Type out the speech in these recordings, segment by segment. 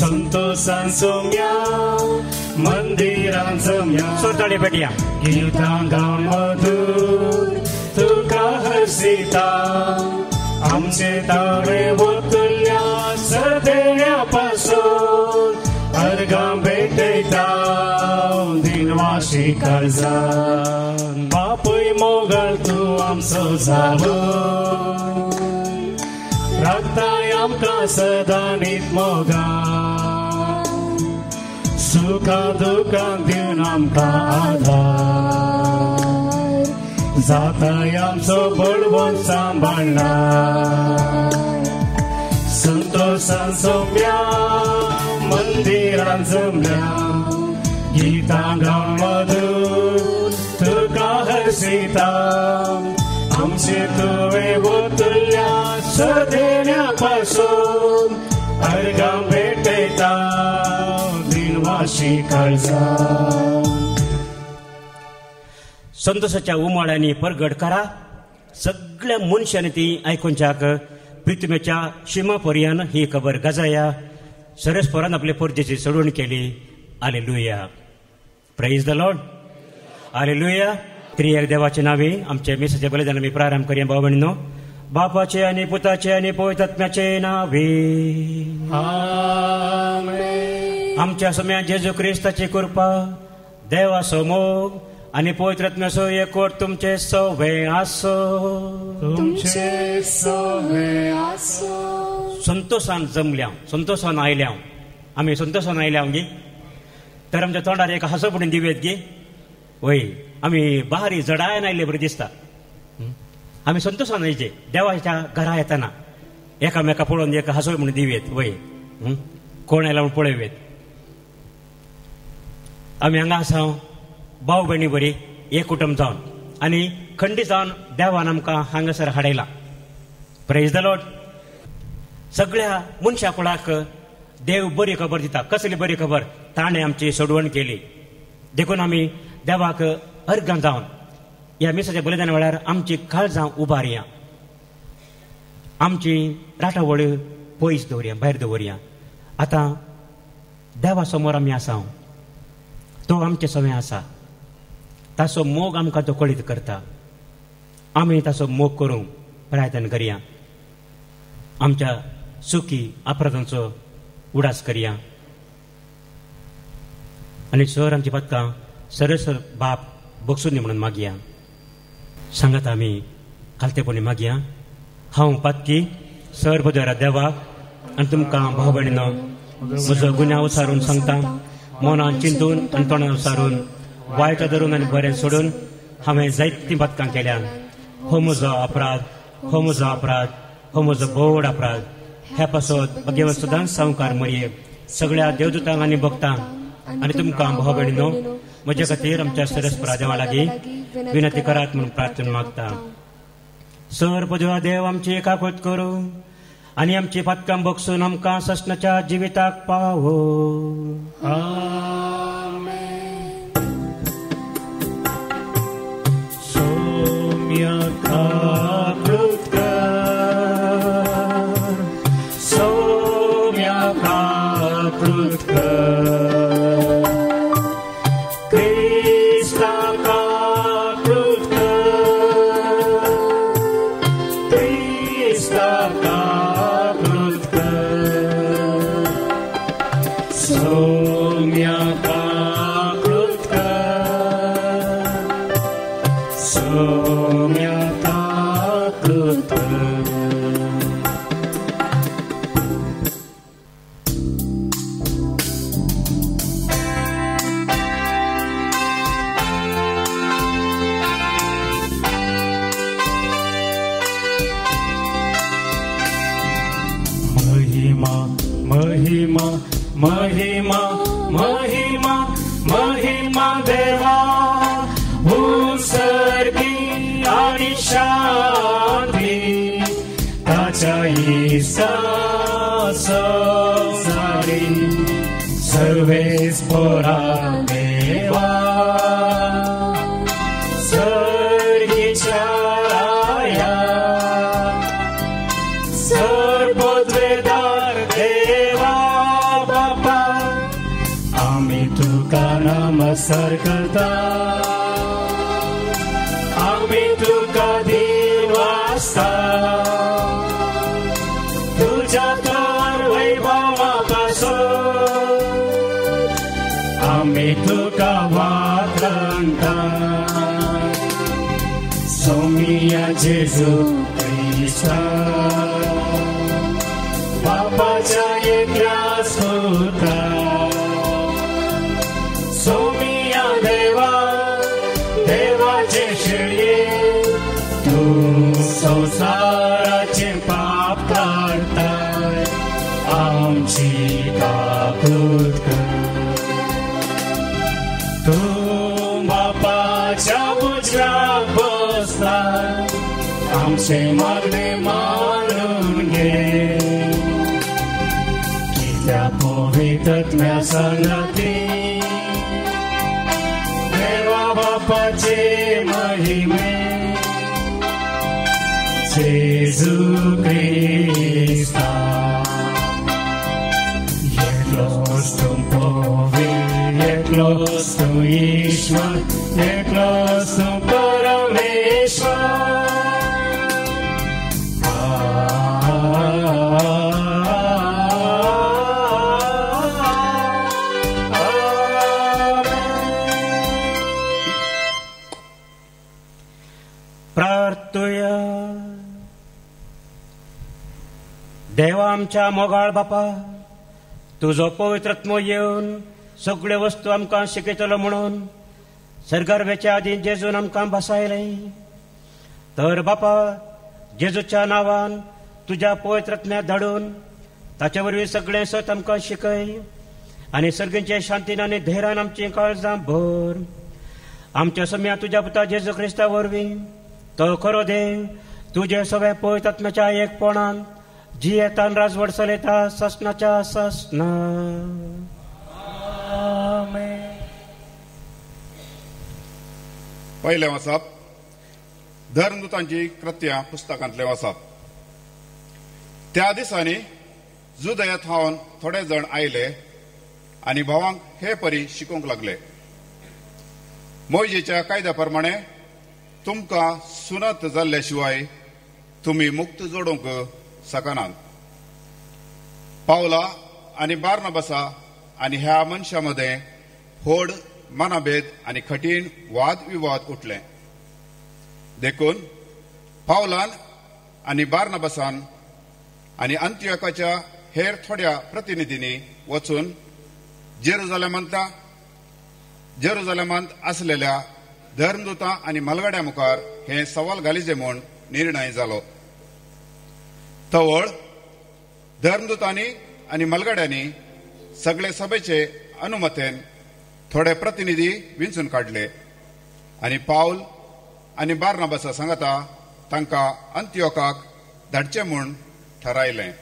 संतोषान सोम्या मंदिरान जमया सोताळे पेटया गीतां गावन मधुर तुका हर्षिता आमचे ताळे वतल्या सदेण्यापासून अर्गां भेटयता दिनवाशी काळजान बापूय मोगाळ तूं आमचो जालो रक्ताय आमकां सदां न्हीद मोगाळ सुखा दुखां दिवन आमकां आधार जाताय आमचो बळवंत सांबाळणार संतोषान सोम्या मंदिरान जमल्या गीतां गावन मधुर तुका हर्षिता आमचे तुवें वतल्या सदेण्यापासून अर्गां भेटयता दिनवाशी काळजान संतोषाच्या उमाळ्यांनी परगट करा सगळ्या मनशांनी ती आयकोनच्याक प्रितमेच्या शिमापर्यंत ही खबर गाजया सरस्परान आपले परजेची सोडवण केली hallelujah praise the Lord hallelujah त्रिएक देवाचे नावे आमचे मेसाचे बलिदान आमी प्रारंभ करया भाव भयणीनो बापाचे आनी पुताचे आनी पवित्र आत्म्याचे नावे आमेन आमच्या सम्या जेजू क्रिस्ताची कृपा देवाचो मोग आनी पवित्र आत्म्याचो एकवट तुमचे सगळे आसो संतोषान जमल्या संतोषान आयल्या आमी संतोषान आयल्या गे तर आमच्या तोंडार एक हांसो पडून दिवेत गे वय आमी बारी जडायन आयले बरें दिसता आमी संतोषान येचे देवाच्या घरा येताना एकामेका पळोवन एक हांसो म्हणून दिवेत वय कोण आयला म्हणून पळयवेत आमी हांगा आसा भाव भयणी बरी एक कुटुंब जावन आनी खंडीत जावन देवान आमकां हांगासर हाडयला प्रेज द लॉर्ड सगळ्या मनशा कुळाक देव बरी खबर दिता कसली बरी खबर ताणें आमची सोडवण केली देखून आमी देवाक अर्गां जावन ह्या मिसाच्या बलिदाना वेळार आमची काळजां उबारया आमची राटावळ पयस दवरया भायर दवरया आतां देवा समोर आमी आसा तो आमचे सवय आसा ताचो मोग आमकां तो कळीत करता आमी ताचो मोग करूंक प्रयत्न करया आमच्या सुखी अपराधांचो उडास करया आनी सर आमची पदकां सरसर बाप बक्षून दी म्हणून मागया सांगात आमी खालतेपणी मागया हांव पदकी सर बुधवारा देवाक आनी तुमकां भाव भयणीनो म्हजो गुन्यांव सारून सांगता मनान चिंतून आनी तोंडान सारून वायट धरून आनी बरें सोडून हांवें जायतीं पदकां केल्यान हो म्हजो अपराध हो म्हजो अपराध हो म्हजो बोड अपराध ह्या पासत देव सदांच संवकार मरये सगळ्या देवदूतांक आनी भक्तांक आनी तुमकां भाव भयणीनो म्हजे खातीर आमच्या सरस्परा देवा लागीं विनंती करात म्हणून प्रार्थना मागता सर पदवा देव आमची एकाकृत करूं आनी आमची पदकां बक्षून आमकां ससनाच्या जिविताक पावो महिमा महिमा महिमा महिमा देवा उत्सर्गी आणि शांती ताच्या संसारी सर्वेस पोरा देवा सर्गीच्या राया सर्वोद्वेदार देवा सर करता आम्ही तुका दिन वाजता तुझ्या तर वैभवापासून आम्ही तुका वाखणता सोमिया जेजू ख्रिस्ता बापाच्या एकल्या सुता सोमिया देवा देवाचे शेळये तू संसाराचे पाप काढताय आमची काकूत कर तू बापाच्या उजव्यात बसला आमचे मागणे मानून घे कित्या पवित्रत्म्या संगती देवा बापाचे महिमे जेजू ख्रिस्ता एकलोच तू पवित्र एकलोच तू ईश्वर एकलोच तू परमेश्वर प्रार्थूया. देवा आमच्या मोगाळ बापा तुझो पवित्रत्व येवन सगळ्यो वस्तू आमकां शिकयतलो म्हणून सर्गर्भेच्या आदी जेजून आमकां बसायले तर बापा जेजूच्या नांवान तुज्या पवित्रत्म्याक धाडून ताचे वरवीं सगळें सत आमकां शिकय आनी सर्गींचे शांतीन आनी धैर्यान आमची काळजां भर आमच्या सम्या तुज्या पुता जेजू ख्रिस्ता वरवीं तो खरो देव तुजे सगळे पवित्रत्म्याच्या एकपणान जी येतान राजवट चलयता ससनाच्या ससना. पहिले वाचप धर्मदूतांची कृत्यां पुस्तकांतले वाचप. त्या दिसांनी जुदयांत हावन थोडे जण आयले आनी भावांक हे परी शिकोवंक लागले. मोइशेच्या कायद्या प्रमाणे तुमकां सुनत जाल्ल्या शिवाय तुमी मुक्त जोडूंक सकनात. पावला आनी बार्नबासा आनी ह्या मनशां मदें व्हड मनभेद आनी कठीण वाद विवाद उठले. देखून पावलान आनी बार्नबासान आनी अंतियोकाच्या हेर थोड्या प्रतिनिधींनी वचून जेरुजालेमांत आसलेल्या धर्मदूतां आनी मलगड्यां मुखार हे सवाल घालीचे म्हूण निर्णय जालो. तवळ धर्मदूतांनी आनी मलगड्यांनी सगळे सभेचे अनुमतेन थोडे प्रतिनिधी विंचून काडले आनी पावल आनी बार्नबासा सांगता तांकां अंतियोकाक धाडचे म्हूण थारायलें.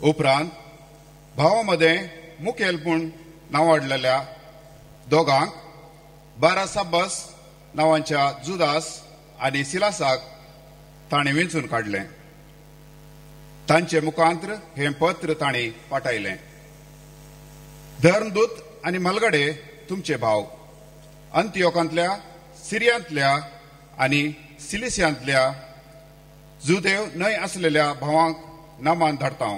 उपरांत भावां मदें मुखेलपण नांवाडलेल्या दोगांक बारासाब्बास नांवांच्या जुदास आनी सिलासाक ताणें वेंचून काडलें. तांचे मुखांत्र हें पत्र तांणी पाठयलें. धर्मदूत आनी मलगडे तुमचे भाव अंतियोकांतल्या सिरियांतल्या आनी सिलिसियांतल्या जुदेव न्हय आसलेल्या भावांक नामान धाडटा.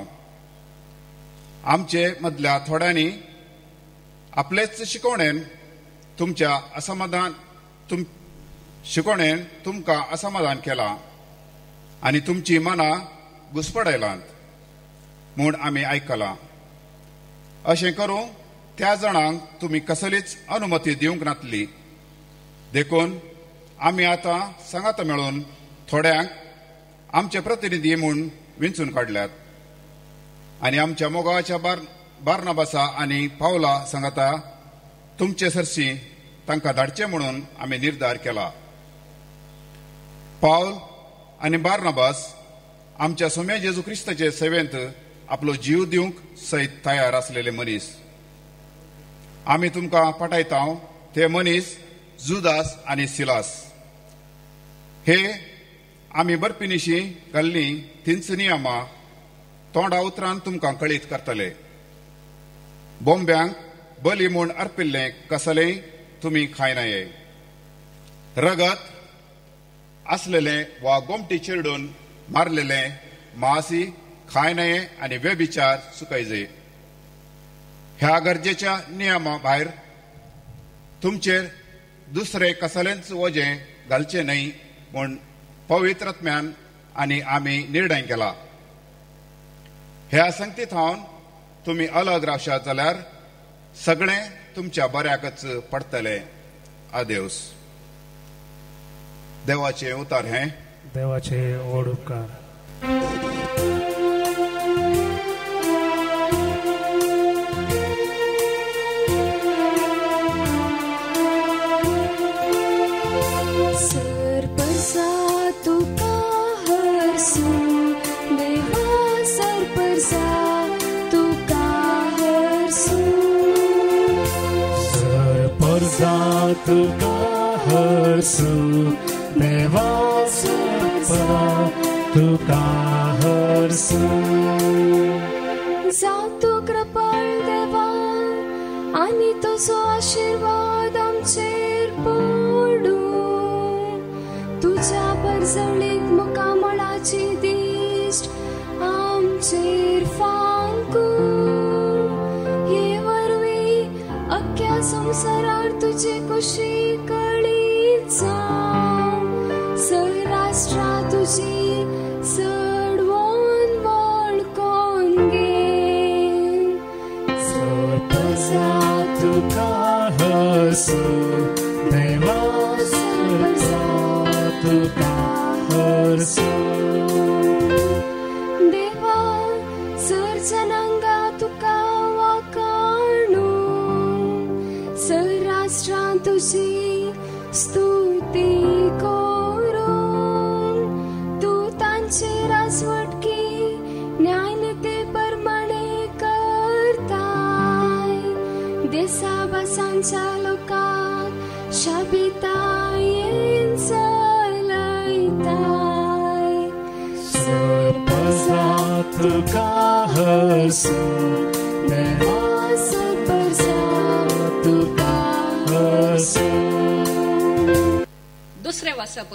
आमचे मदल्या थोड्यांनी आपलेच शिकवणेन तुमकां असमाधान केलां आनी तुमची मनां घुसपडायलांत म्हूण आमी आयकलां. अशें करूं त्या जाणांक तुमी कसलीच अनुमती दिवंक नातली. देखून आमी आतां सांगात मेळून थोड्यांक आमचे प्रतिनिधी म्हूण विंचून काडल्यात आनी आमच्या मोगाच्या बार्नबासा आनी पावला सांगता तुमचे सरशी तांकां धाडचे म्हणून आमी निर्धार केला. पावल आनी बार्नबास आमच्या सोम्या जेजू क्रिस्ताचे सेवेंत आपलो जीव दिवंक सयत तयार आसलेले मनीस. आमी तुमकां पाठयता ते मनीस जुदास आनी सिलास. हे आमी बरपिनिशी घाल्ली तिंच नियमां तोंडा उतरान तुमकां कळीत करतले. बोंब्यांक बली म्हूण अर्पिल्लें कसलेंय तुमी खायनाये. रगत असलेलें वा गोमटी चिरडून मारलेलें मासी खाय नये आनी व्यभिचार सुकयजे. ह्या गरजेच्या नियमा भायर तुमचेर दुसरे कसलेंच वजें घालचें न्हय म्हूण पवित्रात्म्यान आनी आमी निर्णय केला. ह्या संगतीत हावन तुमी अलग रावशात जाल्यार सगळें तुमच्या बऱ्याकच पडटलें. आदेवस. देवाचे उतार हे देवाचे व्हड उपकार. तुका हरसू देवा सर्पा तुका हरसू. जावं तूं कृपाळ देवा आनी तुजो आशिर्वाद आमचेर पडूं. तुज्या परजळीक मुखामळाची दिश्ट आमचेर फांकूं. हे वरवीं अख्ख्या संवसारार तुजी खुशी कळीत जावं. सराष्ट्रा तुजी चडवण वळखून घे. सर्पसा तुका हरसू देवा सर्पसा तुका हरसू. देवा सर्जनांगा तुका वाखाणू. सराष्ट्रा तुजी स्तुती करून. तूं तांची राजवटकी न्यायनिते प्रमाणे करताय. देसा भासांच्या लोकांक शाबितायेन चलयताय. सर्पसा तुका हरसू देवा सर्पसा तुका हरसू. दुसरे वाचप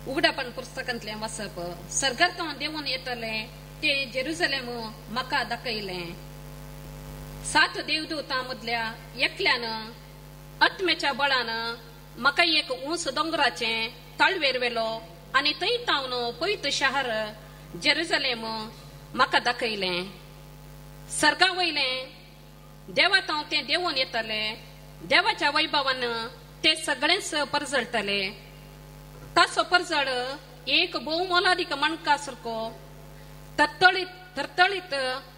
उगडापण पुस्तकांतले वाचप. सर्गांतल्यान देवून येतले ते जेरुसलेम म्हाका दाखयले. 7 देवदूतां मदल्या एकल्यान आत्म्याच्या बळान म्हाका एक ऊंच दोंगराचे तळवेर वेलो आनी थंय तावन पवित्र शहर जेरुसलेम म्हाका दाखयले. सर्गा वयले देवातां ते देवून येतले. देवाच्या वैभवान ते सगळेच परजळटले. ताचो परजळ एक बहुमोलादीक मणका सारको तरतळीत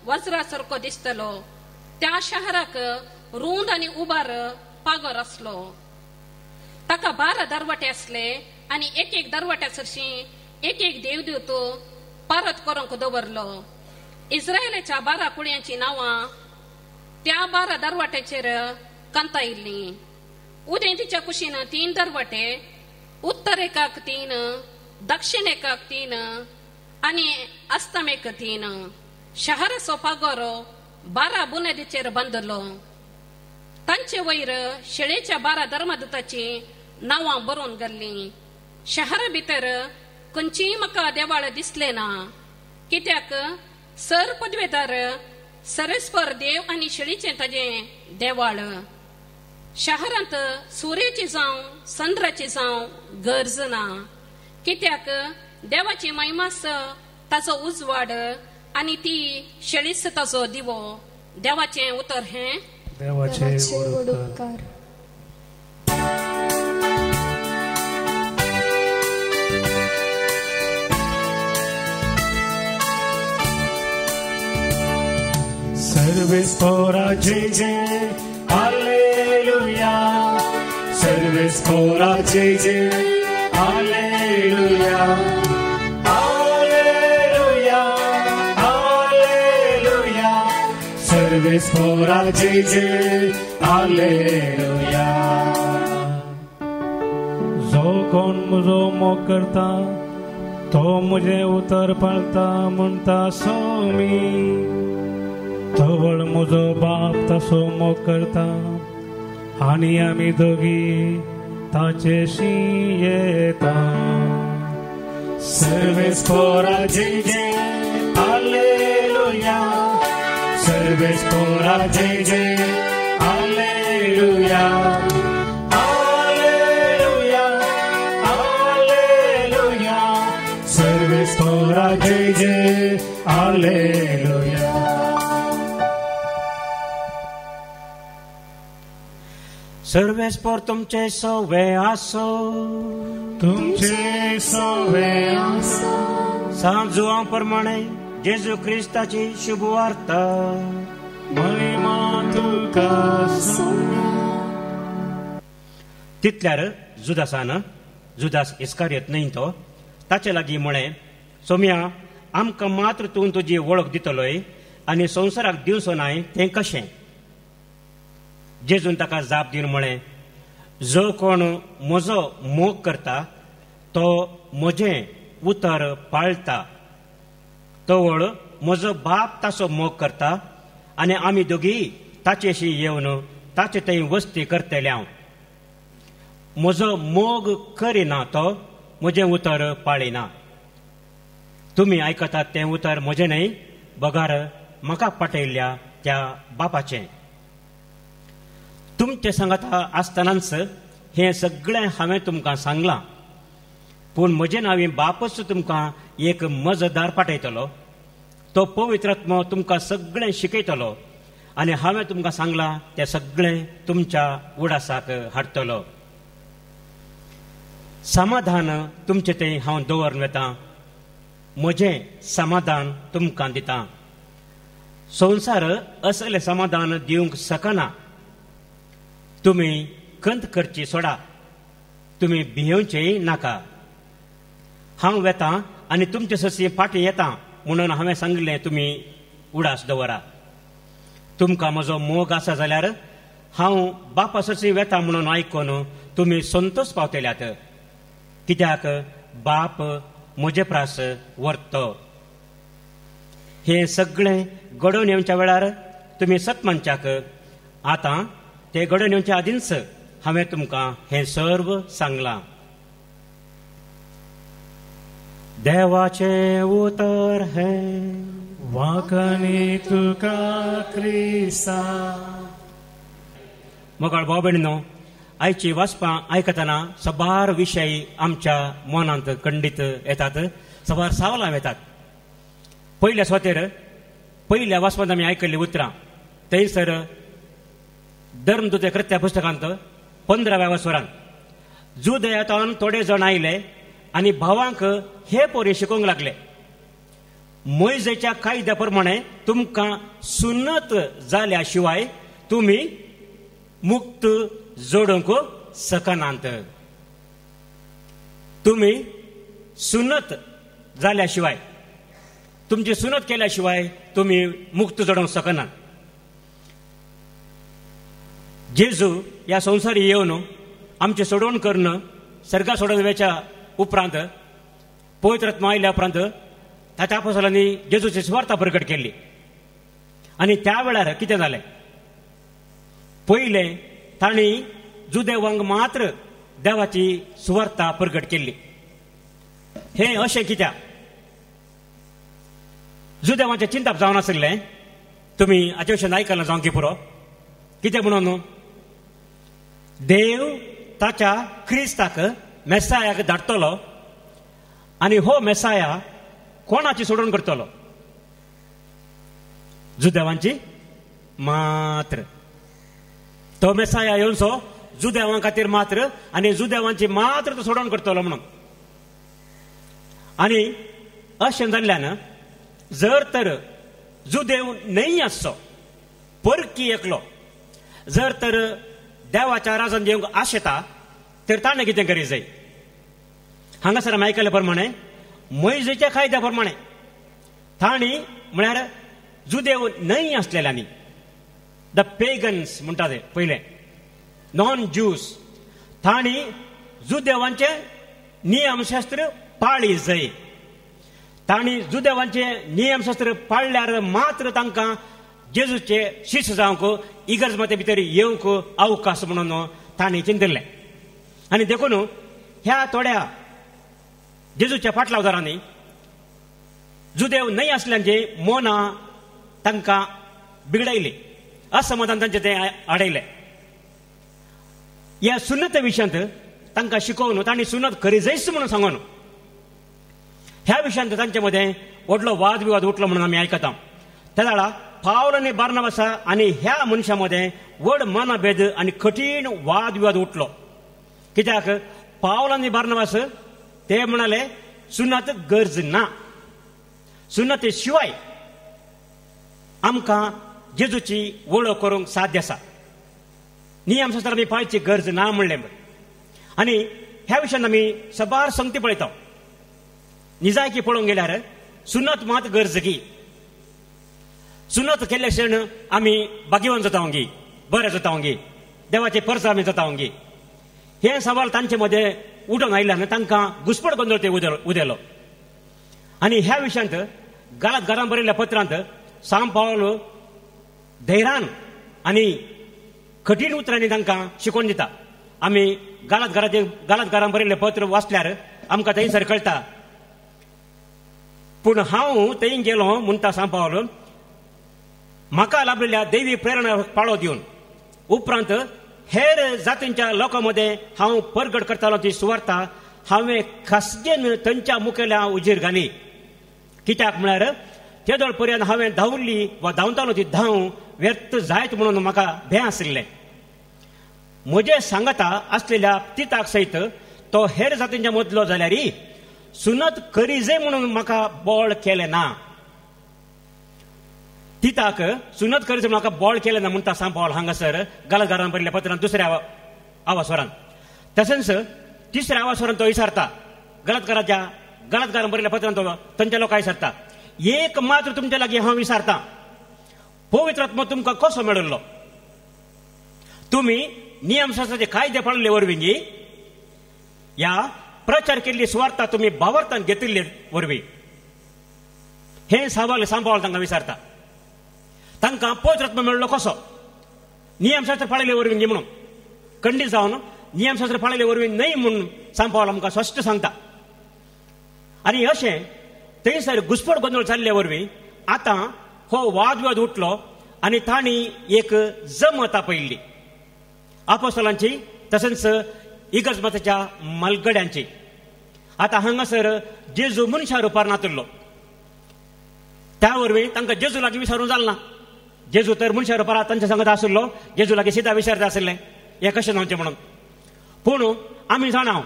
वज्रा सारको दिसतलो. त्या शहराक रुंद आनी उबार पागोर आसलो. ताका 12 दरवाटे आसले आनी एक दरवाट्या सरशी एक देवदूत परत करूंक दवरलो. इस्रायलाच्या 12 कुळ्यांची नांवां त्या 12 दरवाट्याचेर कंतायिल्लीं. उदेंतीच्या कुशीन 3 दरवाटे, उत्तरेकाक 3, दक्षिणेकाक 3 आनी अस्तमेक 3. शहराचो पागोर 12 बुनेदीचेर बांदलो. तांचे वयर शेळेच्या 12 धर्मदूतांची नांवां बरोवन घाल्लीं. शहरा भितर खंयचीय म्हाका देवाळ दिसले ना. कित्याक सर पदवेदार सरस्पर देव आनी शेळीचें ताजें देवाळ. शहरांत सुर्याची जावं चंद्राची जावं गरज ना. कित्याक देवाची महिमास ताचो उजवाड आनी ती शेळीस ताचो दिवो. देवाचें उतर हें देवाचे व्हड उपकार. Servespora JJ, Alleluia. Servespora JJ, Alleluia. Alleluia, Alleluia. Servespora JJ, Alleluia. जो कोण मुजो मोग करता तो मुझे उतर पडता म्हणटा सोमी. जवळ म्हजो बाप तसो मोग करता आनी आमी दोगी ताचेशी येता. सर्वेस पोरा जय जय हालेलुया. सर्वेस पोरा जय जय हालेलुया. Hallelujah hallelujah. सर्वेस पोरा जय जय हालेलुया. सर्वेस्पर तुमचे सवे आसो. तुमचे सवे आसो. सांजुआ प्रमाणे जेजू क्रिस्ताची शुभ वार्ता. महिमा तुका तितल्यार जुदास इस्कारियत न्हय तो ताचे लागीं म्हळें, सोम्या आमकां मात्र तूं तुजी वळख दितलोय आनी संवसाराक दिवचो नाय तें कशें. जेजून ताका जाप दिवन म्हळें, जो कोण म्हजो मोग करता तो म्हजें उतर पाळटा. तवळ म्हजो बाप ताचो मोग करता आनी आमी दोगी ताचेशी येवन ताचे थंय वस्ती करतले. हांव म्हजो मोग करिना तो म्हजें उतर पाळिना. तुमी आयकतात तें उतर म्हजें न्हय, बगार म्हाका पाठयल्ल्या त्या बापाचें. तुमचे सांगाता आसतनाच हें सगळें हांवें तुमकां सांगलां. पूण म्हजे नांवी बापच तुमकां एक मजतदार पाठयतलो. तो पवित्र आत्मो तुमकां सगळें शिकयतलो आनी हांवें तुमकां सांगलां तें सगळें तुमच्या उडासाक हाडटलो. समाधान तुमचे थंय हांव दवरून वेतां. म्हजें समाधान तुमकां दितां. संवसार असलें समाधान दिवंक शकना. तुमी खंत करची सोडा. तुमी भियेवचेय नाका. हांव वेतां आनी तुमचे ससी फाटीं येतां म्हणून हांवें सांगलें तुमी उडास दवरा. तुमकां म्हजो मोग आसा जाल्यार हांव बापा ससी वेतां म्हणून आयकून तुमी संतोश पावतल्यात. कित्याक बाप म्हजे प्रास व्हरतो. हें सगळें घडोवन येवच्या वेळार तुमी सतमंचाक आतां ते घडोवन येवच्या आदींच हांवें तुमकां हें सर्व सांगलां. देवाचे उतर हें वाकणी तुका क्रिस्ता. मोगाळ भाव भयणीनो, आयची वाचपां आयकतना सबार विशय आमच्या मनांत खंडीत येतात, सबार सावलां येतात. पयल्या स्वातेर पयल्या वाचपांत आमी आयकल्लीं उतरां थंयसर धर्मदूते कृत्या पुस्तकांत 15व्या वासवरांत जुदयातान थोडे जाण आयले आनी भावांक हे पोरे शिकोवंक लागले, मोइजेच्या कायद्या प्रमाणे तुमकां सुन्नत जाल्या शिवाय तुमी मुक्त जोडूंक शकनात. तुमी सुन्नत जाल्या शिवाय, तुमची सुन्नत केल्या शिवाय तुमी मुक्त जोडूंक शकनात. जेजू ह्या संवसारी येवन आमचे सोडवण करून सर्गा सोडोवच्या उपरांत पवित्र आत्मा आयल्या उपरांत त्या अपोस्तलांनी जेजूची सुवार्ता प्रकट केल्ली. आनी त्या वेळार कितें जालें, पयलें तांणी जुदेवांक मात्र देवाची सुवार्ता प्रकट केल्ली. हें अशें कित्याक जुदेवांचें चिंतप जावन आसलें. तुमी हाचे विशीं आयकलां जावं की पुरो. कितें म्हणून देव ताच्या क्रिस्ताक मेसायाक धाडटलो आनी हो मेसाया कोणाची सोडून करतलो? जुदेवांची मात्र. तो मेसाया येवचो जुदेवां खातीर मात्र आनी जुदेवांची मात्र तो सोडून करतलो म्हणून. आनी अशें जाल्ल्यान जर तर जुदेव न्हय आसचो, परकी एकलो जर तर देवाच्या राजान येवंक आशेता तर ताणें कितें करी जाय? हांगासर आमी आयकल्या प्रमाणे मोइजेच्या कायद्या प्रमाणे तांणी म्हळ्यार जुदेव न्हय आसलेल्यांनी, द पेगन्स म्हणटा ते पयले नॉन ज्यूस, तांणी जुदेवांचे नियमशास्त्र पाळी जाय. तांणी जुदेवांचे नियमशास्त्र पाळल्यार मात्र तांकां जेजूचे शिष्य जावंक इगर्ज मते भितर येवंक अवकाश म्हणून तांणी चिंतिल्ले. आनी देखून ह्या थोड्या जेजूच्या फाटल्या उदारांनी जुदेव न्हय आसल्यांचे मोना तांकां बिगडयले, असमाधान तांचे ते आडयले. ह्या सुन्नते विशयांत तांकां शिकोवन तांणी सुन्नत खरी जायच म्हणून सांगून ह्या विशयांत तांचे मदें व्हडलो वाद विवाद उठलो म्हणून आमी आयकता. त्या वेळा पावल आनी बार्नबासा आनी ह्या मनशां मदें व्हड मनभेद आनी कठीण वाद विवाद उठलो. कित्याक पावल आनी बार्नबास ते म्हणाले सुन्नत गरज ना, सुन्नते शिवाय आमकां जेजूची वळख करूंक साध्य आसा, नियमशास्त्र आमी पाळची गरज ना म्हणलें. आनी ह्या विशयान आमी सबार संगती पळयता. निजायकी पळोवंक गेल्यार सुन्नत मात गरजगी. सुन्नत केल्ले क्षण आमी भाग्यवान जाता गी, बरें जाता गी, देवाचे परस आमी जाता गी. हे सवाल तांचे मदें उडोवन आयल्यान तांकां घुसपड गोंदळ ते उदेलो. आनी ह्या विशयांत गालात बरयल्ल्या पत्रांत सांत पावल धैर्यान आनी कठीण उतरांनी तांकां शिकोवन दिता. आमी गालात बरयल्लें पत्र वाचल्यार आमकां थंयसर कळटा. पूण हांव थंय गेलो म्हणटा सांत पावल, म्हाका लाभलेल्या दैवी प्रेरणा पाळो दिवन उपरांत हेर जातींच्या लोकां मदें हांव परगट करतालो ती सुवार्ता हांवें खासगेन तांच्या मुखेल्या उजेर घाली. कित्याक म्हळ्यार तेदोळ पर्यंत हांवें धांवल्ली वा धांवतालो ती धांव व्यर्थ जायत म्हणून म्हाका भें आशिल्लें. म्हजे सांगाता आसलेल्या तिताक सयत तो हेर जातींच्या मदलो जाल्यार सुन्नत करी जाय म्हणून म्हाका बोळ केलें ना. तिताक सुन्नत करी म्हाका बोळ केलें ना म्हणटा सांत पावल हांगासर गालात बरयल्ल्या पत्रांत दुसऱ्या आवास्वरान. तशेंच तिसऱ्या आवास्वरान तो विचारता, गालात बरयल्ल्या पत्रांत तो तांच्या लोकांक विचारता, एक मात्र तुमच्या लागीं हांव विचारता, पवित्र आत्मो तुमकां कसो मेळिल्लो? तुमी नियमशास्त्राचे कायदे पाळिल्ले वरवीं या प्रचार केल्ली सुवार्ता तुमी भावार्थान घेतिल्ले वरवीं? हे सवाल सांत पावल तांकां विचारता. तांकां पवित्र आत्मो मेळ्ळो कसो? नियमशास्त्र पाळिल्ले वरवीं म्हणून खंडीत जावन नियमशास्त्र पाळिल्ले वरवीं न्हय म्हणून सांत पावल आमकां स्पश्ट सांगता. आनी अशें थंयसर घुसपड गोंदळ जाल्ले वरवीं आतां हो वाद विवाद उठलो आनी तांणी एक जमत आपयल्ली आपोस्तलांची तशेंच इगर्ज मताच्या मलगड्यांची. आतां हांगासर जेजू मनशा रुपार नातल्लो, त्या वरवीं तांकां जेजू लागीं विचारूंक जालना. जेजू तर मनशा रुपार तांच्या सांगत आशिल्लो, जेजू लागीं सिदा विचारता आशिल्लें हें कशें न्हवचें म्हणून. पूण आमी जाणाव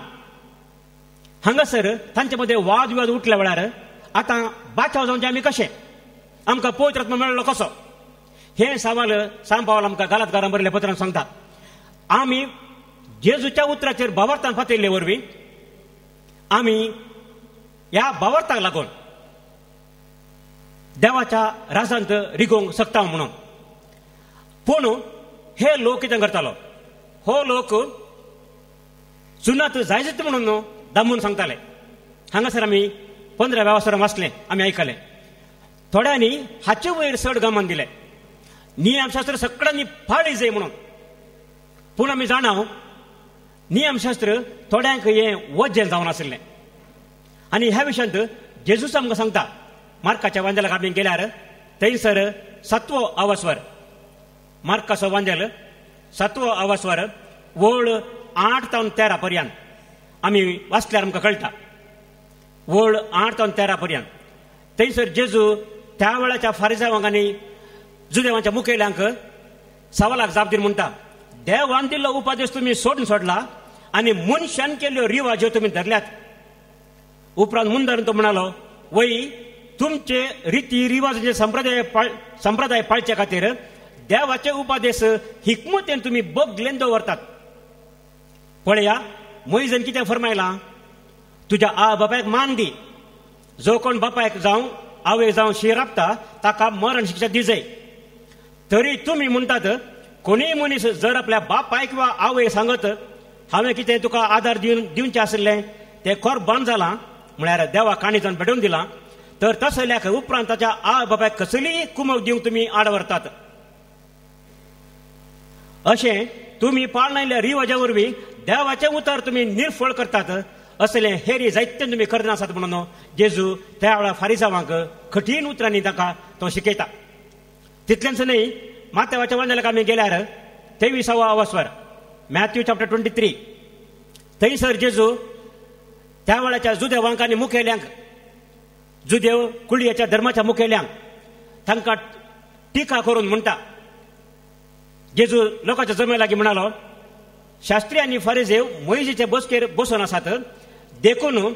हांगासर तांचे मदें वाद विवाद उठल्या वेळार आतां बाचाव जावचें आमी कशें? आमकां पवित्र आत्मो मेळ्ळो कसो? हे सवाल सांत पावल आमकां गालात बरयल्ल्या पत्रांत सांगता. आमी जेजूच्या उतराचेर भावार्थान फातयल्ले वरवीं आमी ह्या भावार्थाक लागून देवाच्या राजांत रिगोवंक शकता म्हणून. पूण हे लोक कितें करतालो? हो लोक सुन्नत जायत म्हणून दामून सांगताले. हांगासर आमी 15व्या आवास्वरान वाचलें, आमी आयकलें. थोड्यांनी हाचे वयर चड गमान दिलें, नियमशास्त्र सगळ्यांनी पाळी जाय म्हणून. पूण आमी जाणाव नियमशास्त्र थोड्यांक हें वजें जावन आशिल्लें. आनी ह्या विशयांत जेजूस आमकां सांगता. मार्काच्या वांजेलाक आमी गेल्यार थंयसर 7वो आवास्वर, मार्काचो वांजेल 7वो आवास्वर वळ 8 ते 13 पर्यंत आमी वाचल्यार आमकां कळटा. वळ 8 ते 13 पर्यंत थंयसर जेजू त्या वेळाच्या फारिसांवांक आनी जुदेवांच्या मुखेल्यांक सवालाक जाप दिवन म्हणटा, देवान दिल्लो उपादेश तुमी सोडून सोडला आनी मनशान केल्ल्यो रिवाज ह्यो तुमी धरल्यात. उपरांत मुंदर तो म्हणालो, वय तुमचे रिती रिवाजाचे संप्रदाय पाळचे खातीर देवाचे उपादेश हिकमतेन तुमी बगलेन दवरतात. पळया, मोइजेन कितें फरमायलां? तुज्या आ बापायक मान दी. जो कोण बापायक जावं आवयक जावं शिरापता ताका मरण शिक्षा दिजय. तरी तुमी म्हणटात, कोणीय मनीस जर आपल्या बापायक किंवा आवयक सांगत हांवें कितें तुका आदार दिवचें आशिल्लें तें कोरबान जालां, म्हळ्यार देवा काणीजान भेटोवन दिलां, तर तसल्याक उपरांत ताच्या आ बापायक कसलीय कुमक दिवंक तुमी आड व्हरतात. अशें तुमी पाळणायल्या रिवाजा वरवीं देवाचें उतर तुमी निर्फळ करतात असलें हेरी जायतें तुमी करना आसात म्हणून जेजू त्या वेळा फारिसांवांक कठीण उतरांनी ताका तो शिकयता. तितलेंच न्हय, मातेवाच्या वंदनाक आमी गेल्यार 23वा अवस्वर मॅथ्यू चॅप्टर 23 थंयसर जेजू त्या वेळाच्या जुदेवांक आनी मुखेल्यांक, जुदेव कुळयेच्या धर्माच्या मुखेल्यांक तांकां टिका करून म्हणटा. जेजू लोकांच्या जमे लागीं म्हणालो, शास्त्री आनी फारिजेव मोइजेचे बसकेर बसून आसात, देखून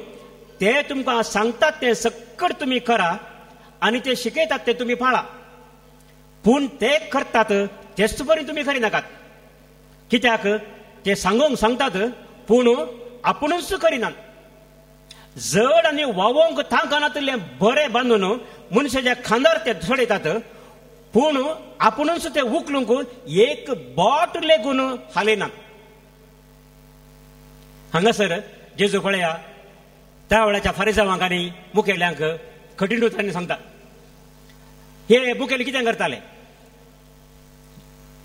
ते तुमकां सांगतात ते सक्कड तुमी करा आनी ते शिकयतात ते तुमी पाळा, पूण ते करतात तेच बरी तुमी करिनाकात. कित्याक ते सांगूंक सांगतात पूण आपुणूच करिनात. जड आनी वावोंक थांकानातले बरें बांदून मनशाच्या खांदार ते सोडयतात, पूण आपुणूच ते उखलूंक एक बोट लेगून हालयनात. हांगासर जेजू पळया त्या वेळाच्या फारिसांवांक आनी मुखेल्यांक कठीण उतरांनी सांगता. हे मुखेले कितें करताले?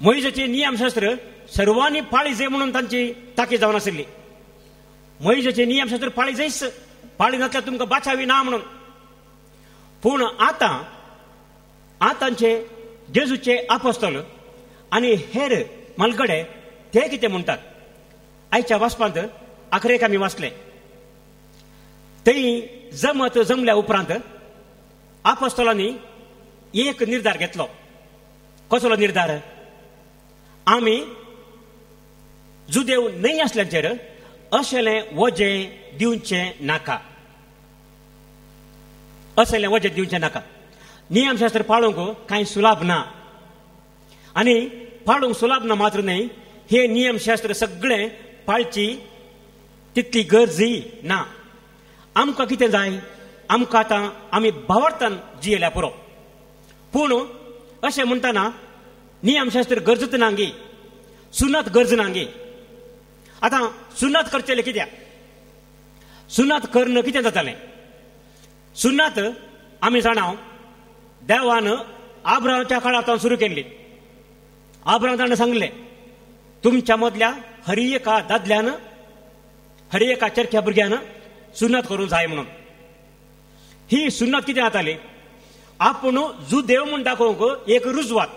मोइजेचे नियमशास्त्र सर्वांनी पाळी जाय म्हणून तांची ताकीद जावन आशिल्ली. मोइजेचे नियमशास्त्र पाळी जायच, पाळी नासल्यार तुमकां बाचावी ना म्हणून. पूण आतांचे जेजूचे आपोस्तल आनी हेर मालगडे ते कितें म्हणटात? आयच्या वाचपांत आखरेक आमी वाचले. थंय जमल्या उपरांत आपोस्तलांनी एक निर्धार घेतलो. कसलो निर्धार? आमी जुदेव न्हय आसल्यांचेर असलें वजें दिवचें नाका. असलें वजें दिवचें नाका. नियमशास्त्र पाळूंक कांय सुलाभ ना. आनी पाळूंक सुलाभ ना मात्र न्हय, हे नियमशास्त्र सगळें पाळची तितली गरजय ना. आमकां कितें जाय? आमकां आतां आमी भावार्थान जियेल्या पुरो. पूण अशें म्हणटना नियमशास्त्र गरजत नांगी, सुनात गरज नांगी. आतां सुनात करचेलें कित्याक? सुनात करणं कितें जातालें? सुनात आमी जाणाव देवान आब्रामाच्या काळांत सुरू केल्ली. आब्राम ताणें सांगलें, तुमच्या मदल्या हर एका दादल्यान, हर एका चरख्या भुरग्यान सुनात करूंक जाय म्हणून. ही सुनात कितें जाताली? आपूण जुदेव म्हूण दाखोवंक एक रुजवात.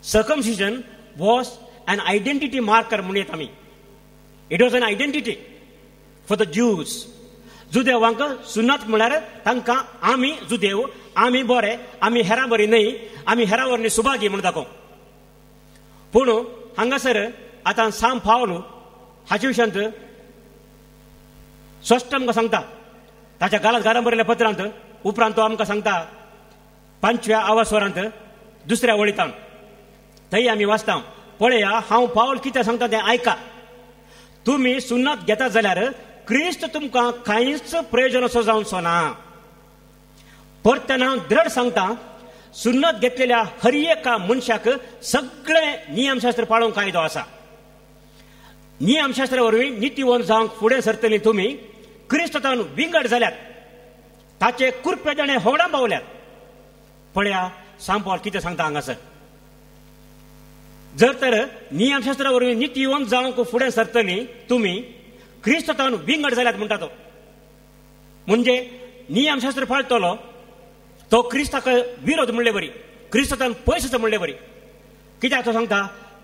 Circumcision was an identity marker म्हणून आमी. It was an identity for the Jews. जुदेवांक सुनात म्हळ्यार तांकां आमी जुदेव, आमी बरे, आमी हेरां बरी न्हय, आमी हेरां वरवीं सुभागी म्हूण दाखोवंक. पूण हांगासर आतां सांब पावलो हाचे विशयांत स्पश्ट आमकां सांगता. ताच्या घरान बरयल्या पत्रांत उपरांत तो आमकां सांगता 5व्या अवस्वरांत 2ऱ्या वळींत. थंय आमी वाचता, पळया हांव पावल कितें सांगता तें आयका. तुमी सुनात घेतात जाल्यार क्रिस्त तुमकां कांयच प्रयोजनाचो जावचो ना. परतेन हांव दृढ सांगता, सुनात घेतलेल्या हर एका मनशाक सगळें नियमशास्त्र पाळोवंक कायदो आसा. नियमशास्त्रा वरवीं नितीवंत जावंक फुडें सरतलीं तुमी क्रिस्तान विंगड जाल्यात, ताचे कुरपे जाणे होवडां पावल्यात. पळया सांब पावल कितें सांगता हांगासर. जर तर नियमशास्त्रा वरवीं नितीवंत जावंक फुडें सरतलीं तुमी क्रिस्तान विंगड जाल्यात म्हणटा तो. म्हणजे नियमशास्त्र पाळटलो तो क्रिस्ताक विरोध म्हणले बरी, क्रिस्तान पयस म्हणले बरी. कित्याक तो सांगता,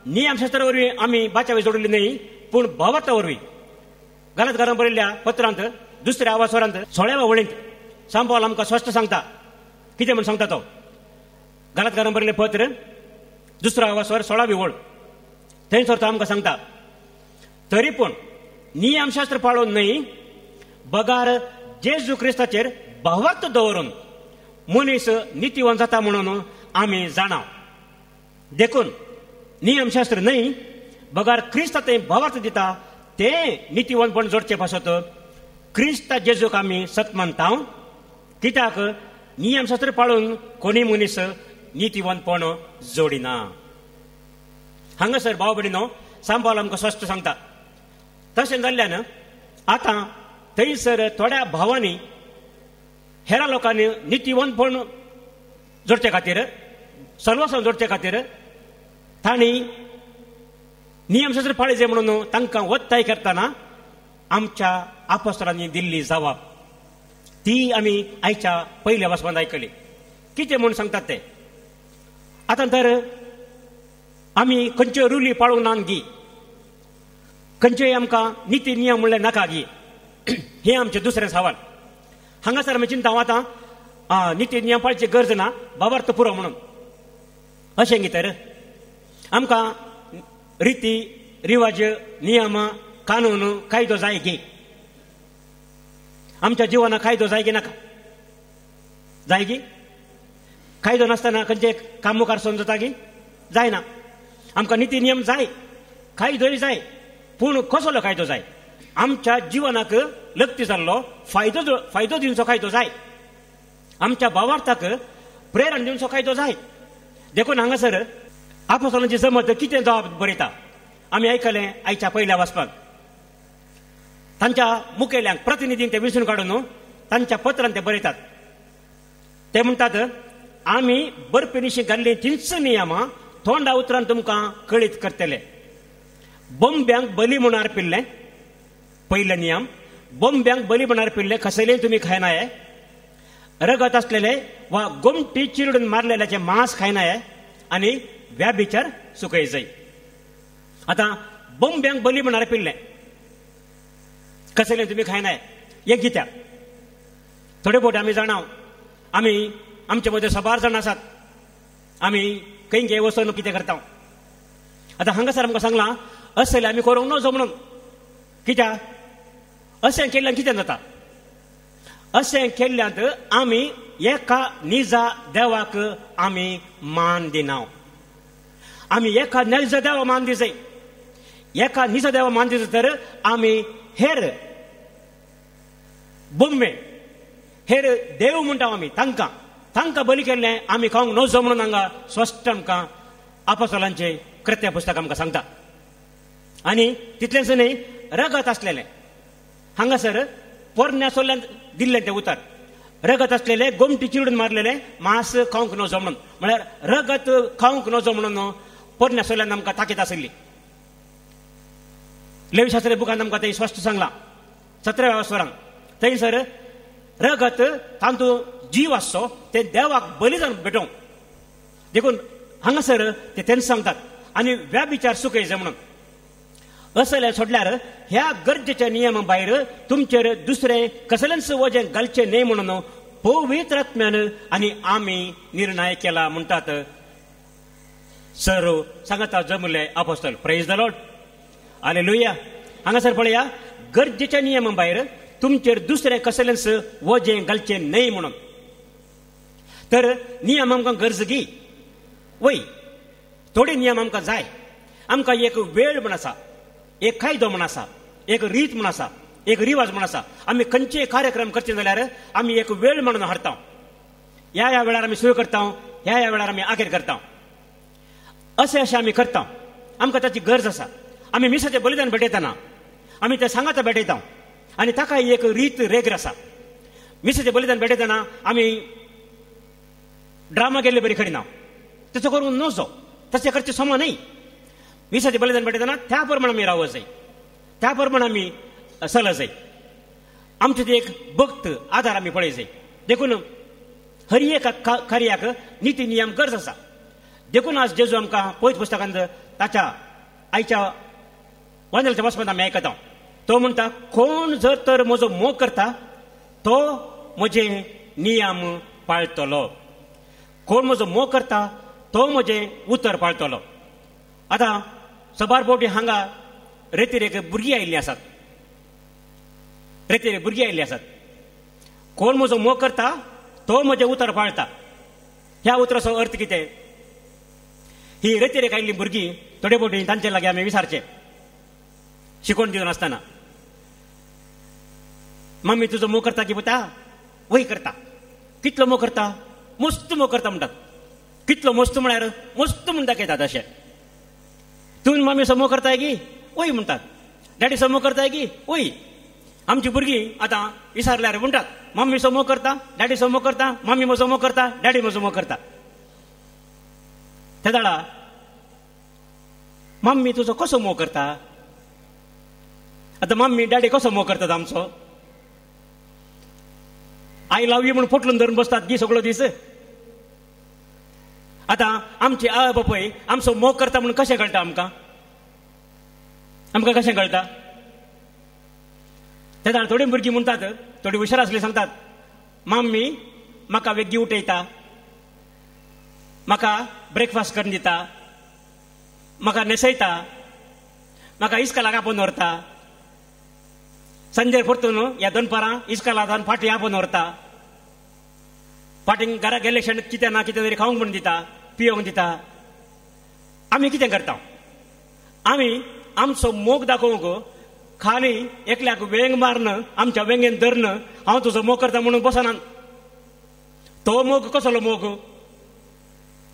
नियमशास्त्रा वरवीं आमी बाचावी जोडली न्हय, पूण भावार्था वरवीं. घरान बरयल्ल्या पत्रांत 2ऱ्या अवस्वरांत 16व्या वळींत सांब पावल आमकां स्पश्ट सांगता. कितें म्हूण सांगता तो? घरान बरयल्लें पत्र 2रो अवस्वर 16वी वळ. थंयसर तो आमकां सांगता, तरी पूण नियमशास्त्र पाळून न्हय, बगार जेजू क्रिस्ताचेर भावार्थ दवरून मनीस नितीवंत जाता म्हणून आमी जाणाव. देखून नियमशास्त्र न्हय, बगार क्रिस्ता तें भावार्थ दिता तें नितीवंतपण जोडचें पासत क्रिस्ता जेजूक आमी सत मानता. कित्याक नियमशास्त्र पाळून कोणी मनीस नितीवंतपण जोडिना. हांगासर भाव भयणीनो सांब पावल आमकां स्पश्ट सांगता. तशें जाल्ल्यान आतां थंयसर थोड्या भावांनी हेरा लोकांनी नितीवंतपण जोडचे खातीर सर्वस्व जोडचे खातीर तांणी नियमशास्त्र पाळचे म्हणून तांकां वत्ताय करतना आमच्या आपोस्तलांनी दिल्ली जबाब ती आमी आयच्या पयल्या वचपांत आयकली. कितें म्हूण सांगतात ते आतां तर आमी खंयच्यो रुली पाळूंक ना गी, खंयच्योय आमकां निती नियम म्हणलें नाका गी, हें आमचें दुसरें सवाल. हांगासर आमी चिंता आतां निती नियम पाळची गरज ना, बाबार्थ पुरो म्हणून अशें गी. तर आमकां रिती रिवाज नियम कानून कायदो जाय गी. आमच्या जिवनाक कायदो जाय गी नाका? जाय गी. कायदो नासतना खंयचे काम मुखार सोन जाता गी? जायना. आमकां निती नियम जाय, कायदोय जाय, पूण कसलो कायदो जाय? आमच्या जिवनाक लक्ती जाल्लो फायदो दिवचो कायदो जाय. आमच्या भावार्थाक प्रेरण दिवचो कायदो जाय. देखून हांगासर आपोस्तलांची जमत कितें जबाब बरयता आमी आयकलें आयच्या पयल्या वाचपाक. तांच्या मुखेल्यांक प्रतिनिधींक ते विसरून काडून तांच्या पत्रांत ते बरयतात. ते म्हणटात आमी बरपेनिशी घाल्ली तींच नियमां तोंडा उतरान तुमकां कळीत करतले. बोंब्यांक बली म्हूण अर्पिल्लें पयले नियम. बोंब्यांक बली म्हूण अर्पिल्लें कसलेय तुमी खायनाये. रगत असलेले वा गोमटी चिरडून मारलेल्याचे मांस खायनाये आनी व्याभिचार सुकय जाय. आतां बोंब्यांक बली म्हूण अर्पिल्लें कसलेय तुमी खायनाये एक कित्याक? थोडे फावटी आमी जाणाव आमी आमचे मदें सबार जाण आसात, आमी खंय वचून कितें करता. आतां हांगासर आमकां सांगलां असले आमी करूंक नजो म्हणून. कित्याक अशें केल्ल्यान कितें जाता? अशें केल्ल्यांत आमी एका निजा देवाक आमी मान दिना. आमी एका निजा देवा मान दी जाय. एका निजा देवा मान दिता तर आमी हेर बोंबे हेर देव म्हणटा आमी तांकां बली केल्लें आमी खावंक नजो म्हणून हांगा स्पश्ट आमकां आपोस्तलांचे कृत्य पुस्तक आमकां सांगता. आनी तितलेंच न्हय, रगत आसलेलें हांगासर पोरण्या सोल्ल्यान दिल्लें तें उतर. रगत असलेले गोमटी चिरडून मारलेले मांस खावंक नजो म्हणून, म्हळ्यार रगत खावंक नजो म्हणून पोरण्या सोल्ल्यान आमकां ताकीद आशिल्ली. लेवीशास्त्र बुकांत आमकां तें स्पश्ट सांगलां 17व्या वसरांत. थंयसर रगत तांतूं जीव आसचो ते देवाक बलिदान भेटोवंक. देखून हांगासर ते तेंच सांगतात. आनी व्याभिचार सुकय जाय म्हणून. असले सोडल्यार ह्या गरजेच्या नियमा भायर तुमचेर दुसरें कसलेंच वजें घालचें न्हय म्हणून पवित्र आत्म्यान आनी आमी निर्णय केला म्हणटात सर सांगता जमले आपोस्तल. Praise the Lord. हालेलुया. हांगासर पळया गरजेच्या नियमा भायर तुमचेर दुसरें कसलेंच वजें घालचें न्हय म्हणून. तर नियम आमकां गरजगी वय, थोडे नियम आमकां जाय. आमकां एक वेळ म्हण आसा, एक कायदो म्हण आसा, एक रीत म्हण आसा, एक रिवाज म्हण आसा. आमी खंयचेय कार्यक्रम करचे जाल्यार आमी एक वेळ म्हणून हाडटा. ह्या वेळार आमी सुरू करता, ह्या वेळार आमी आखेर करता. अशें आमी करता. आमकां ताची गरज आसा. आमी मिसाचें बलिदान भेटयतना आमी तें सांगाता भेटयता आनी ताका एक रीत रेगर आसा. मिसाचें बलिदान भेटयतना आमी ड्रामा केल्ले बरी खरी ना, तसो करूंक नजो, तशें करचें समा न्हय. मिसाचें बलिदान भेटयतना त्या प्रमाण आमी रावूंक जाय, त्या प्रमाण आमी चलूंक जाय. आमचें तें एक भक्त आदार आमी पळय जाय. देखून हर एक कार्याक निती नियम गरज आसा. देखून आज जेजू आमकां पवित्र पुस्तकांत ताच्या आयच्या वांदलाच्या वचपांत आमी आयकता. तो म्हणटा कोण जर तर म्हजो मोग करता तो म्हजे नियम पाळटलो. कोण म्हजो मोग करता तो म्हजें उतर पाळटलो. आतां सबार फावटी हांगा रेतीर एक भुरगीं आयिल्लीं आसात. रेतीर भुरगीं आयिल्लीं आसात. कोण म्हजो मोग करता तो म्हजें उतर पाळटा. ह्या उतराचो अर्थ कितें? ही रेतीर आयिल्लीं भुरगीं थोडे फावटी तांचे लागीं आमी विचारचें शिकवण दिवन आसतना, मम्मी तुजो मोग करता की पुता? वय करता. कितलो मोग करता? मस्त मोग करता म्हणटात. कितलो मस्त म्हळ्यार मस्त म्हण दाखयतात अशें. तूं मम्मी समो करताय की? वय म्हणटात. डॅडी समो करताय की? वय. आमची भुरगीं आतां विचारल्यार म्हणटात मम्मी समो करता, डॅडी समो करता, मम्मी म्हजो समो करता, डॅडी म्हजो समो करता. ते दाडा मम्मी तुजो कसो मोग करता? आतां मम्मी डॅडी कसो मोग करतात आमचो? आय लव यू म्हणून फोटलून धरून बसतात गी सगळो दीस. आतां आमची आवय बापूय आमचो मोग करता म्हणून कशें कळटा आमकां? आमकां कशें कळटा? ते दाड थोडी भुरगीं म्हणटात, थोडी हुशार आसली सांगतात मम्मी म्हाका वेग्गी उठयता, म्हाका ब्रेकफास्ट करून दिता, म्हाका न्हेसयता, म्हाका इस्कालाक आपोवन व्हरता, संजेर परतून ह्या दनपारां इस्कालांत फाटी आपोवन व्हरता, फाटींग घरा गेले क्षण कितें ना कितें तरी खावंक म्हणून दिता, पियोंक दिता. आमी कितें करता? आमी आमचो मोग दाखोवंक खाली एकल्याक वेंग मारन आमच्या वेंगेन धरन हांव तुजो मोग करता म्हणून बसना. तो मोग कसलो मोग?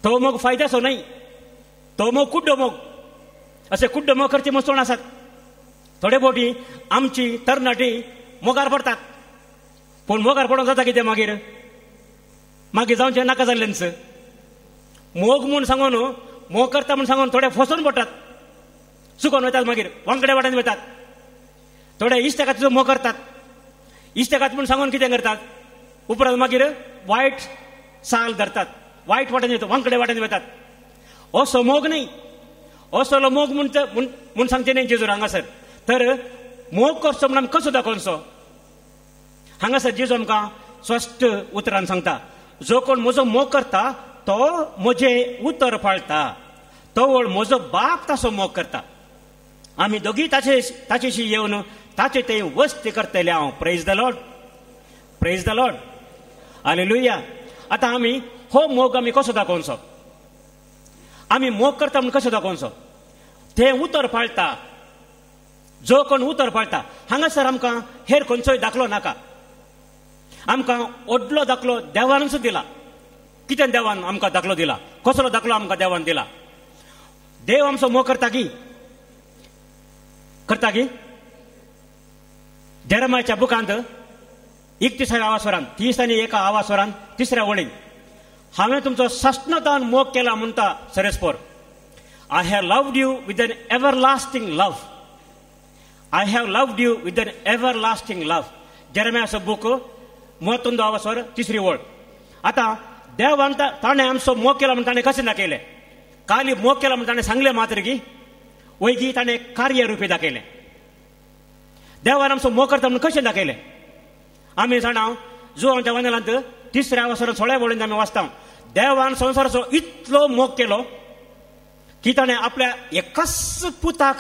तो मोग फायद्याचो न्हय. तो मोग कुड्डो मोग. अशें कुड्डो मोग करचे मस्तोण आसात. थोडे फावटी आमची तरणाटी मोगार पडटात. पूण मोगार पडोंक जाता कितें मागीर? मागीर जावचें नाका जाल्लेंच. मोग म्हूण सांगून मोग करता म्हूण सांगून थोडे फसून पडटात, चुकोन वतात, मागीर वांकडे वाटेन वतात. थोडे इश्टकात तुजो मोग करतात, इश्टकात म्हूण सांगून कितें करतात? उपरांत मागीर वायट साल धरतात, वायट वाटेन वतात, वांकडे वाटेन वतात. असो मोग न्हय. असलो मोग म्हूण सांगचे न्हय जेजूर हांगासर. तर मोग करचो म्हूण आमी कसो दाखोवचो? हांगासर जेजू आमकां स्पश्ट उतरान सांगता, जो कोण म्हजो मोग करता तो म्हजें उतर पाळटा, तो व्हड म्हजो बाप ताचो मोग करता. आमी दोगी ताचेशी येवन ताचे ते वस्ती करतले हांव. Praise the Lord, praise the Lord, hallelujah. आतां आमी हो मोग आमी कसो दाखोवचो? आमी मोग करता म्हूण कशें दाखोवचो? तें उतर पाळटा. जो कोण उतर पाळटा. हांगासर आमकां हेर खंयचोय दाखलो नाका. आमकां व्हडलो दाखलो देवानूच दिला. कितें देवान आमकां दाखलो दिला? कसलो दाखलो आमकां देवान दिला? देव आमचो मोग करता की जेरेमायाच्या बुकांत 31व्या आवास्वरांत 31 आवास्वरांत 3ऱ्या वळीन हांवें तुमचो सश्णतान मोग केला म्हणटा सरस्पोर. I have loved you with an everlasting love. I have loved you with an everlasting love. जेरेमायाचो बूक 31 आवास्वर 3री वळ. आतां देवान ताणें आमचो मोग केला म्हण ताणें कशें दाखयलें? खाली मोग केला म्हण ताणें सांगलें मात्र की वैगी ताणें कार्य रुपी दाखयलें. देवान आमचो मोग करता म्हणून कशें दाखयलें? आमी जाणा जुवांच्या वंदनांत 3ऱ्या आवास्वरांत 16 वळीन आमी वाचता, देवान संवसाराचो इतलो मोग केलो की ताणें आपल्या एकाच पुताक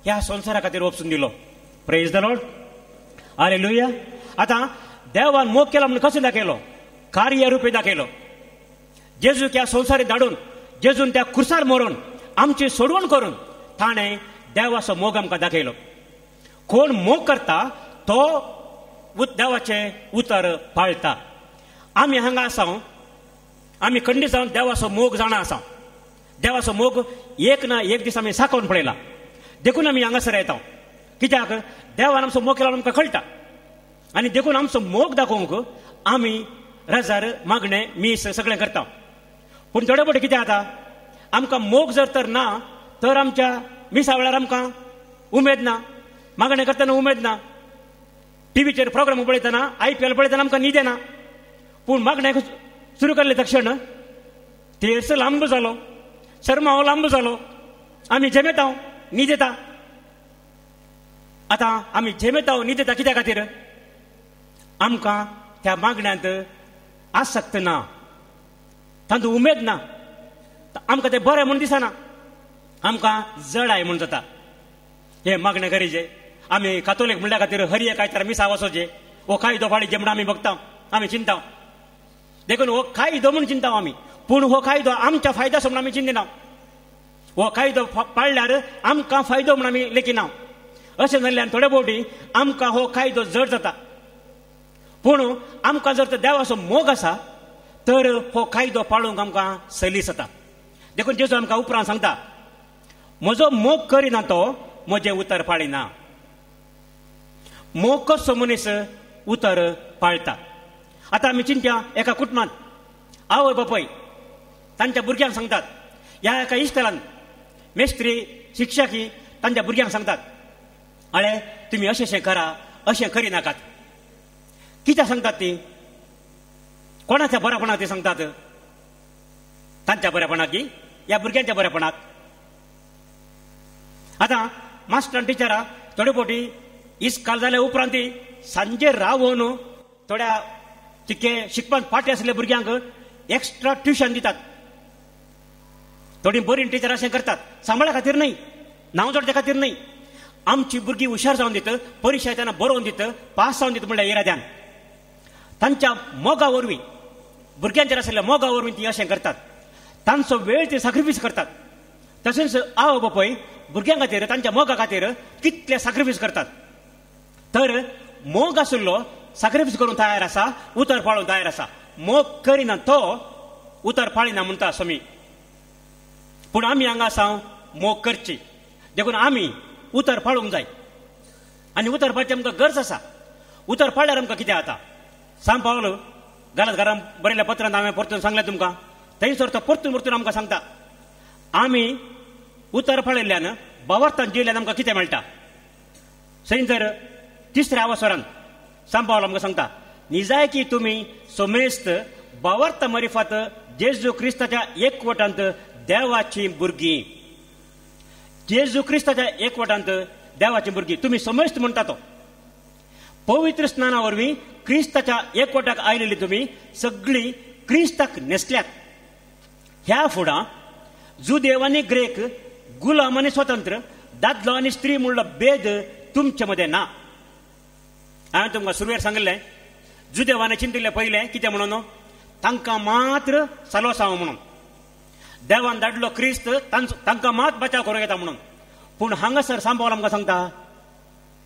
ह्या संवसारा खातीर वचून दिलो. Praise the Lord, hallelujah. आतां देवान मोग केला म्हणून कशें दाखयलो? कार्य रुपी दाखयलो. जेजूक ह्या संवसारीत धाडून जेजून त्या क्रुसार मरून आमची सोडवण करून ताणें देवाचो मोग आमकां दाखयलो. कोण मोग करता तो देवाचे उतर पाळटा. आमी हांगा आसा, आमी खंडीत जावन देवाचो मोग जाणा आसा. देवाचो मोग एक ना एक दीस आमी साकोवन पळयला. देखून आमी हांगासर येता. कित्याक? देवान आमचो मोग केला आमकां कळटा. आनी देखून आमचो मोग दाखोवंक आमी रजार मागणें मीस सगळें करता. पूण थोडे फावटी कितें जाता? आमकां मोग जर तर ना तर आमच्या मिसा वेळार आमकां उमेद ना, मागणें करतना उमेद ना, टीव्हीचेर प्रोग्राम पळयतना IPL पळयतना आमकां न्हीद येना. पूण मागणें सुरू केल्ले तक्षण तेर्स लांब जालो, शर्माव लांब जालो, आमी जेमेता, न्हीद येता. आतां आमी जेमेता न्हीद येता कित्या खातीर? आमकां त्या मागण्यांत आसक्त ना, तातूंत उमेद ना, आमकां तें बरें म्हूण दिसना, आमकां जडाय म्हूण जाता. हे मागणें गरजे. आमी कातोलीक म्हणल्या खातीर हर एक आयतार मिसा वचोचे, हो कायदो पाळीचे म्हूण आमी बगता, आमी चिंता. देखून हो कायदो म्हूण चिंता आमी. पूण हो कायदो आमच्या फायद्याचो म्हूण आमी चिंतिना. हो कायदो पाळल्यार आमकां फायदो म्हूण आमी लेखिना. अशें जाल्ल्यान थोडे फावटी आमकां हो कायदो जड जाता. पूण आमकां जर तर देवाचो मोग आसा तर हो कायदो पाळूंक आमकां सलीस जाता. देखून जेजू आमकां उपरांत सांगता, म्हजो मोग करिना तो म्हजें उतर पाळिना. मोग कसो मनीस उतर पाळटा. आतां आमी चिंत्या एका कुटुंबांत आवय बापूय तांच्या भुरग्यांक सांगतात, ह्या एका इश्कलान मेस्त्री शिक्षकी तांच्या भुरग्यांक सांगतात, अळे तुमी अशें करा, अशें करिनाकात. कित्याक सांगतात ती? कोणाच्या बऱ्यापणाक ती सांगतात? तांच्या बऱ्यापणाक की ह्या भुरग्यांच्या बऱ्यापणाक? आतां मास्टर टिचरां थोडे फावटी इस्काल जाल्या उपरांत सांजे रावून थोड्या तिके शिकपाक फाटी आसलेल्या भुरग्यांक एक्स्ट्रा ट्युशन दितात. थोडी बरी टिचर अशें करतात, सांबाळ्या खातीर न्हय, नांव जोडच्या खातीर न्हय. आमची भुरगीं हुशार जावन दित, परिक्षा येताना बरोवन दित, पास जावन दित म्हणल्यार इराद्यान. तांच्या मोगा वरवीं, भुरग्यांचेर आशिल्ल्या मोगा वरवीं ती अशें करतात. तांचो वेळ ते सॅक्रिफायस करतात. तशेंच आवय बापूय भुरग्यां खातीर तांच्या मोगा खातीर कितले सॅक्रिफायस करतात. तर मोग आशिल्लो सॅक्रिफायस करून तयार आसा, उतर पाळून तयार आसा. मोग करिना तो उतर पाळिना म्हणटा समी. पूण आमी हांगा आसा मोग करची, देखून आमी उतर पाळूंक जाय. आनी उतर पाळची आमकां गरज आसा. उतर पाळ्यार आमकां कितें जाता? सांग पावलो घरांत बरयल्या पत्रांत हांवें परतून सांगलें तुमकां. थंयसर तो परतून आमकां सांगता, आमी उतर पाळिल्ल्यान भावार्थान जियेल्यान आमकां कितें मेळटा. थंयसर 3ऱ्या अवसरांत सांग पावलो आमकां सांगता, निजायकी तुमी सोमेस्त भावार्थ मरिफात जेजू क्रिस्ताच्या एकवटांत देवाची भुरगीं. जेजू क्रिस्ताच्या एकवटांत देवाची भुरगीं. तुमी सोमेस्त म्हणटा तो. पवित्र स्नाना वरवीं क्रिस्ताच्या एकवटाक आयलेली तुमी सगळीं क्रिस्ताक न्हेसल्यात. ह्या फुडां जुदेव आनी ग्रेक, गुलाम आनी स्वतंत्र, दादलो आनी स्त्री म्हणलो भेद तुमचे मदें ना. हांवें तुमकां सुरवेर सांगलें, जुदेवाने चिंतिल्लें पयलें कितें म्हणून? तांकां मात्र सालोसांव म्हणून. देवान धाडलो क्रिस्त तांकां मात बचाव करूंक येता म्हणून. पूण हांगासर सांबाळ आमकां सांगता,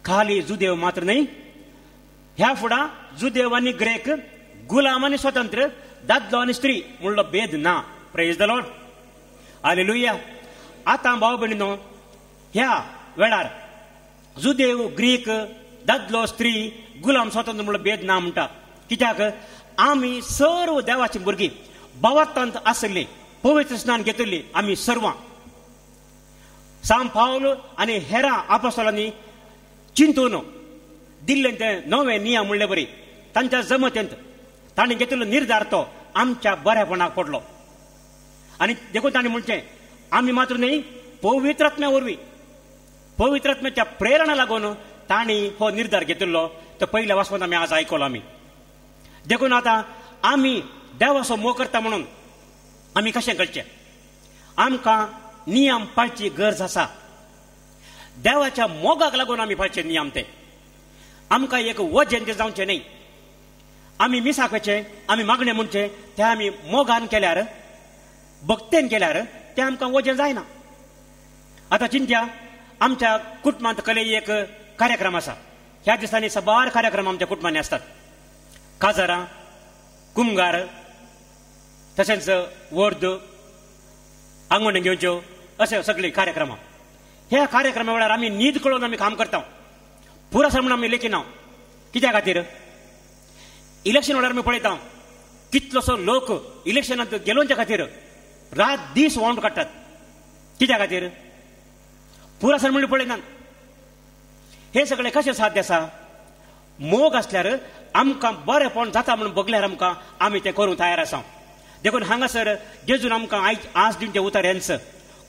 खाली जुदेव मात्र न्हय, ह्या फुडां जुदेव आनी ग्रेक, गुलाम आनी स्वतंत्र, दादलो आनी स्त्री म्हणलो भेद ना. Praise the Lord. हालेलुया. आतां भाव भयणीनो, ह्या वेळार जुदेव, ग्रीक, दादलो, स्त्री, गुलाम, स्वतंत्र म्हणलो भेद ना म्हणटा. कित्याक आमी सर्व देवाची भुरगीं, भावार्थांत आसली, पवित्र स्नान घेतली आमी सर्वां. सांग पावल आनी हेरां आपोस्तलांनी चिंतून दिल्लें तें नवें नियम म्हणलें बरी. तांच्या जमतेंत तांणी घेतिल्लो निर्धार तो आमच्या बऱ्यापणाक पडलो. आनी देखून तांणी म्हणचें, आमी मात्र न्हय, पवित्र आत्म्या वरवीं, पवित्र आत्म्याच्या प्रेरणा लागून तांणी हो निर्धार घेतिल्लो. तो पयल्या वाचपांत आमी आज आयकलो आमी. देखून आतां आमी देवाचो मोग करता म्हणून आमी कशें करचें? आमकां नियम पाळची गरज आसा. देवाच्या मोगाक लागून आमी पाळचे नियम. ते आमकां एक वजेन ते जावचें न्हय. आमी मिसाकचें, आमी मागणें म्हणचें तें आमी मोगान केल्यार, भक्तेन केल्यार तें आमकां वजें जायना. आतां चिंत्या, आमच्या कुटुंबांत कले एक कार्यक्रम आसा. ह्या दिसांनी सबार कार्यक्रम आमच्या कुटुंबांनी आसतात. काजारां, कुमगार, तशेंच वर्द, आंगवण्यो घेवच्यो, अशे सगळे कार्यक्रम. ह्या कार्यक्रमा वेळार आमी न्हीद कळोवन आमी काम करता. पुरासर म्हणून आमी लेखिना. कित्या खातीर? इलेक्शन वेळार आमी पळयता कितलोसो लोक इलेक्शनांत गेलोवच्या खातीर रात दीस वावंट काडटात. कित्या खातीर? पुरासर म्हणून पळयनात. हे सगळे कशें साध्य आसा? मोग आसल्यार आमकां बरेंपण जाता म्हणून बगल्यार आमकां आमी तें करूंक तयार आसा. देखून हांगासर जेजून आमकां आज दिवचें उतर हेंच,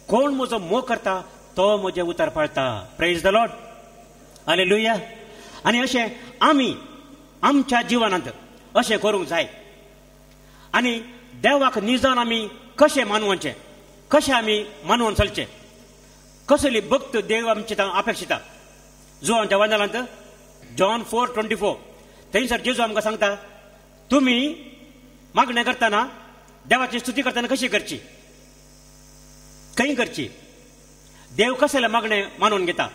कोण म्हजो मोग करता तो म्हजें उतर पाळटा. Praise the Lord. हालेलुया. आनी अशें आमी आमच्या जिवनांत अशें करूंक जाय. आनी देवाक निजान आमी कशें मानवचें, कशें आमी मानवून चलचें, कसली भक्त देव आमची अपेक्षिता. जो आमच्या वंदनांत जॉन 4:24 थंयसर जेजू आमकां सांगता, तुमी मागणें करतना, देवाची स्तुती करतना कशी करची, खंय करची. देव कसले मागणें मानून घेता?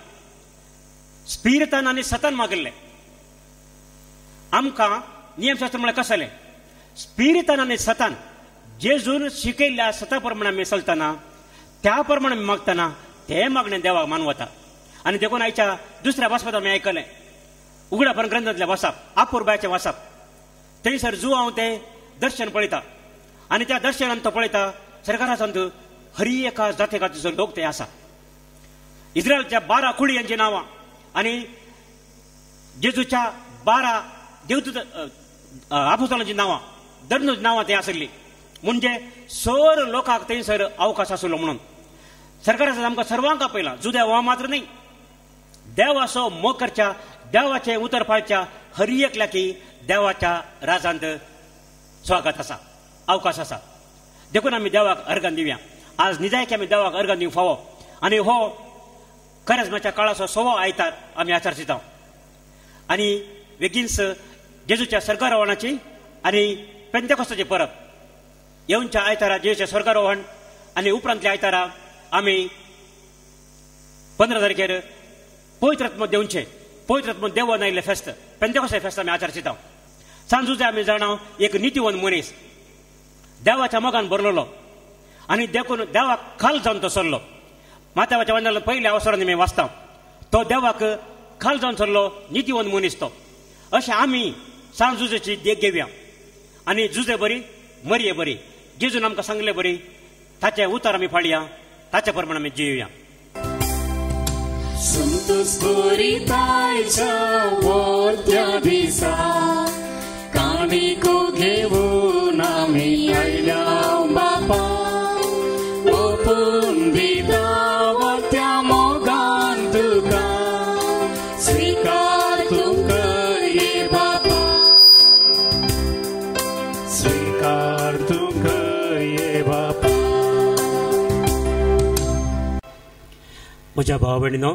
स्पिरितान आनी सतान मागिल्लें. आमकां नियमशास्त्र म्हळ्यार कसलें? स्पिरितान आनी सतान जेजून शिकयल्ल्या सता प्रमाणे आमी चलतना, त्या प्रमाणे आमी मागतना तें मागणें देवाक मानवता. आनी देखून आयच्या दुसऱ्या वाचपांत आमी आयकलें, उगडापण ग्रंथांतल्या वाचप अपूर्बाचे वाचप थंयसर जो हांव तें दर्शन पळयता आनी त्या दर्शनांत तो पळयता सरकारा संत हरी एका जातीखातीचो लोक ते आसा. इस्रायलच्या 12 कुडी यांची नांवां आनी जेजूच्या 12 देवदूत आपोस्तलांची नांवां दरनूच नांवां ते आसली. म्हणजे सर लोकांक थंयसर अवकाश आसलो म्हणून सरकारान आमकां सर्वांक आपयला. जुद्या हो मात्र न्ही, देवाचो मोग करच्या देवाचे उतर पाळच्या हर एकल्या की देवाच्या राजांत स्वागत आसा, अवकाश आसा. देखून आमी देवाक अर्गान दिवया. आज निजायकी आमी देवाक अर्गान दिवंक फावो आनी हो करेजमाच्या काळाचो 6वो आयतार आमी आचरता आनी बेगीनच जेजूच्या स्वर्गारोहणाची आनी पेंतेकोस्ताची परब येवच्या आयतारा जेजूचे स्वर्गारोहण आनी उपरांतल्या आयतारा आमी 15 तारखेर पवित्र आत्मो देवचे पवित्र आत्मो देवून आयिल्ले फेस्त पेंतेकोस्ता फेस्त आमी आचरता. सांजुचे आमी जाणाव एक नितीवन मनीस देवाच्या मोगान भरलेलो आनी देखून देवाक खाल जावन तो सरलो. माथ्यावाच्या वंदनांत पयल्या अवसरान आमी वाचता तो देवाक खाल जावन सरलो नितीवन मनीस तो. अशें आमी सांजुजेची देख घेवया आनी जुजे बरी मरये बरी जेजून आमकां सांगले बरी ताचे उतर आमी फाळया ताचे प्रमाणे आमी जियुया. संतोष कोरितायच्या वोत्या दिसा काणिको घेवन आमी आयल्या बापा ओपून दिता वोत्या मोगान तुका स्वीकार तूं कर ये बापा स्वीकार तूं कर ये बापा. म्हज्या भाव भयणीनो,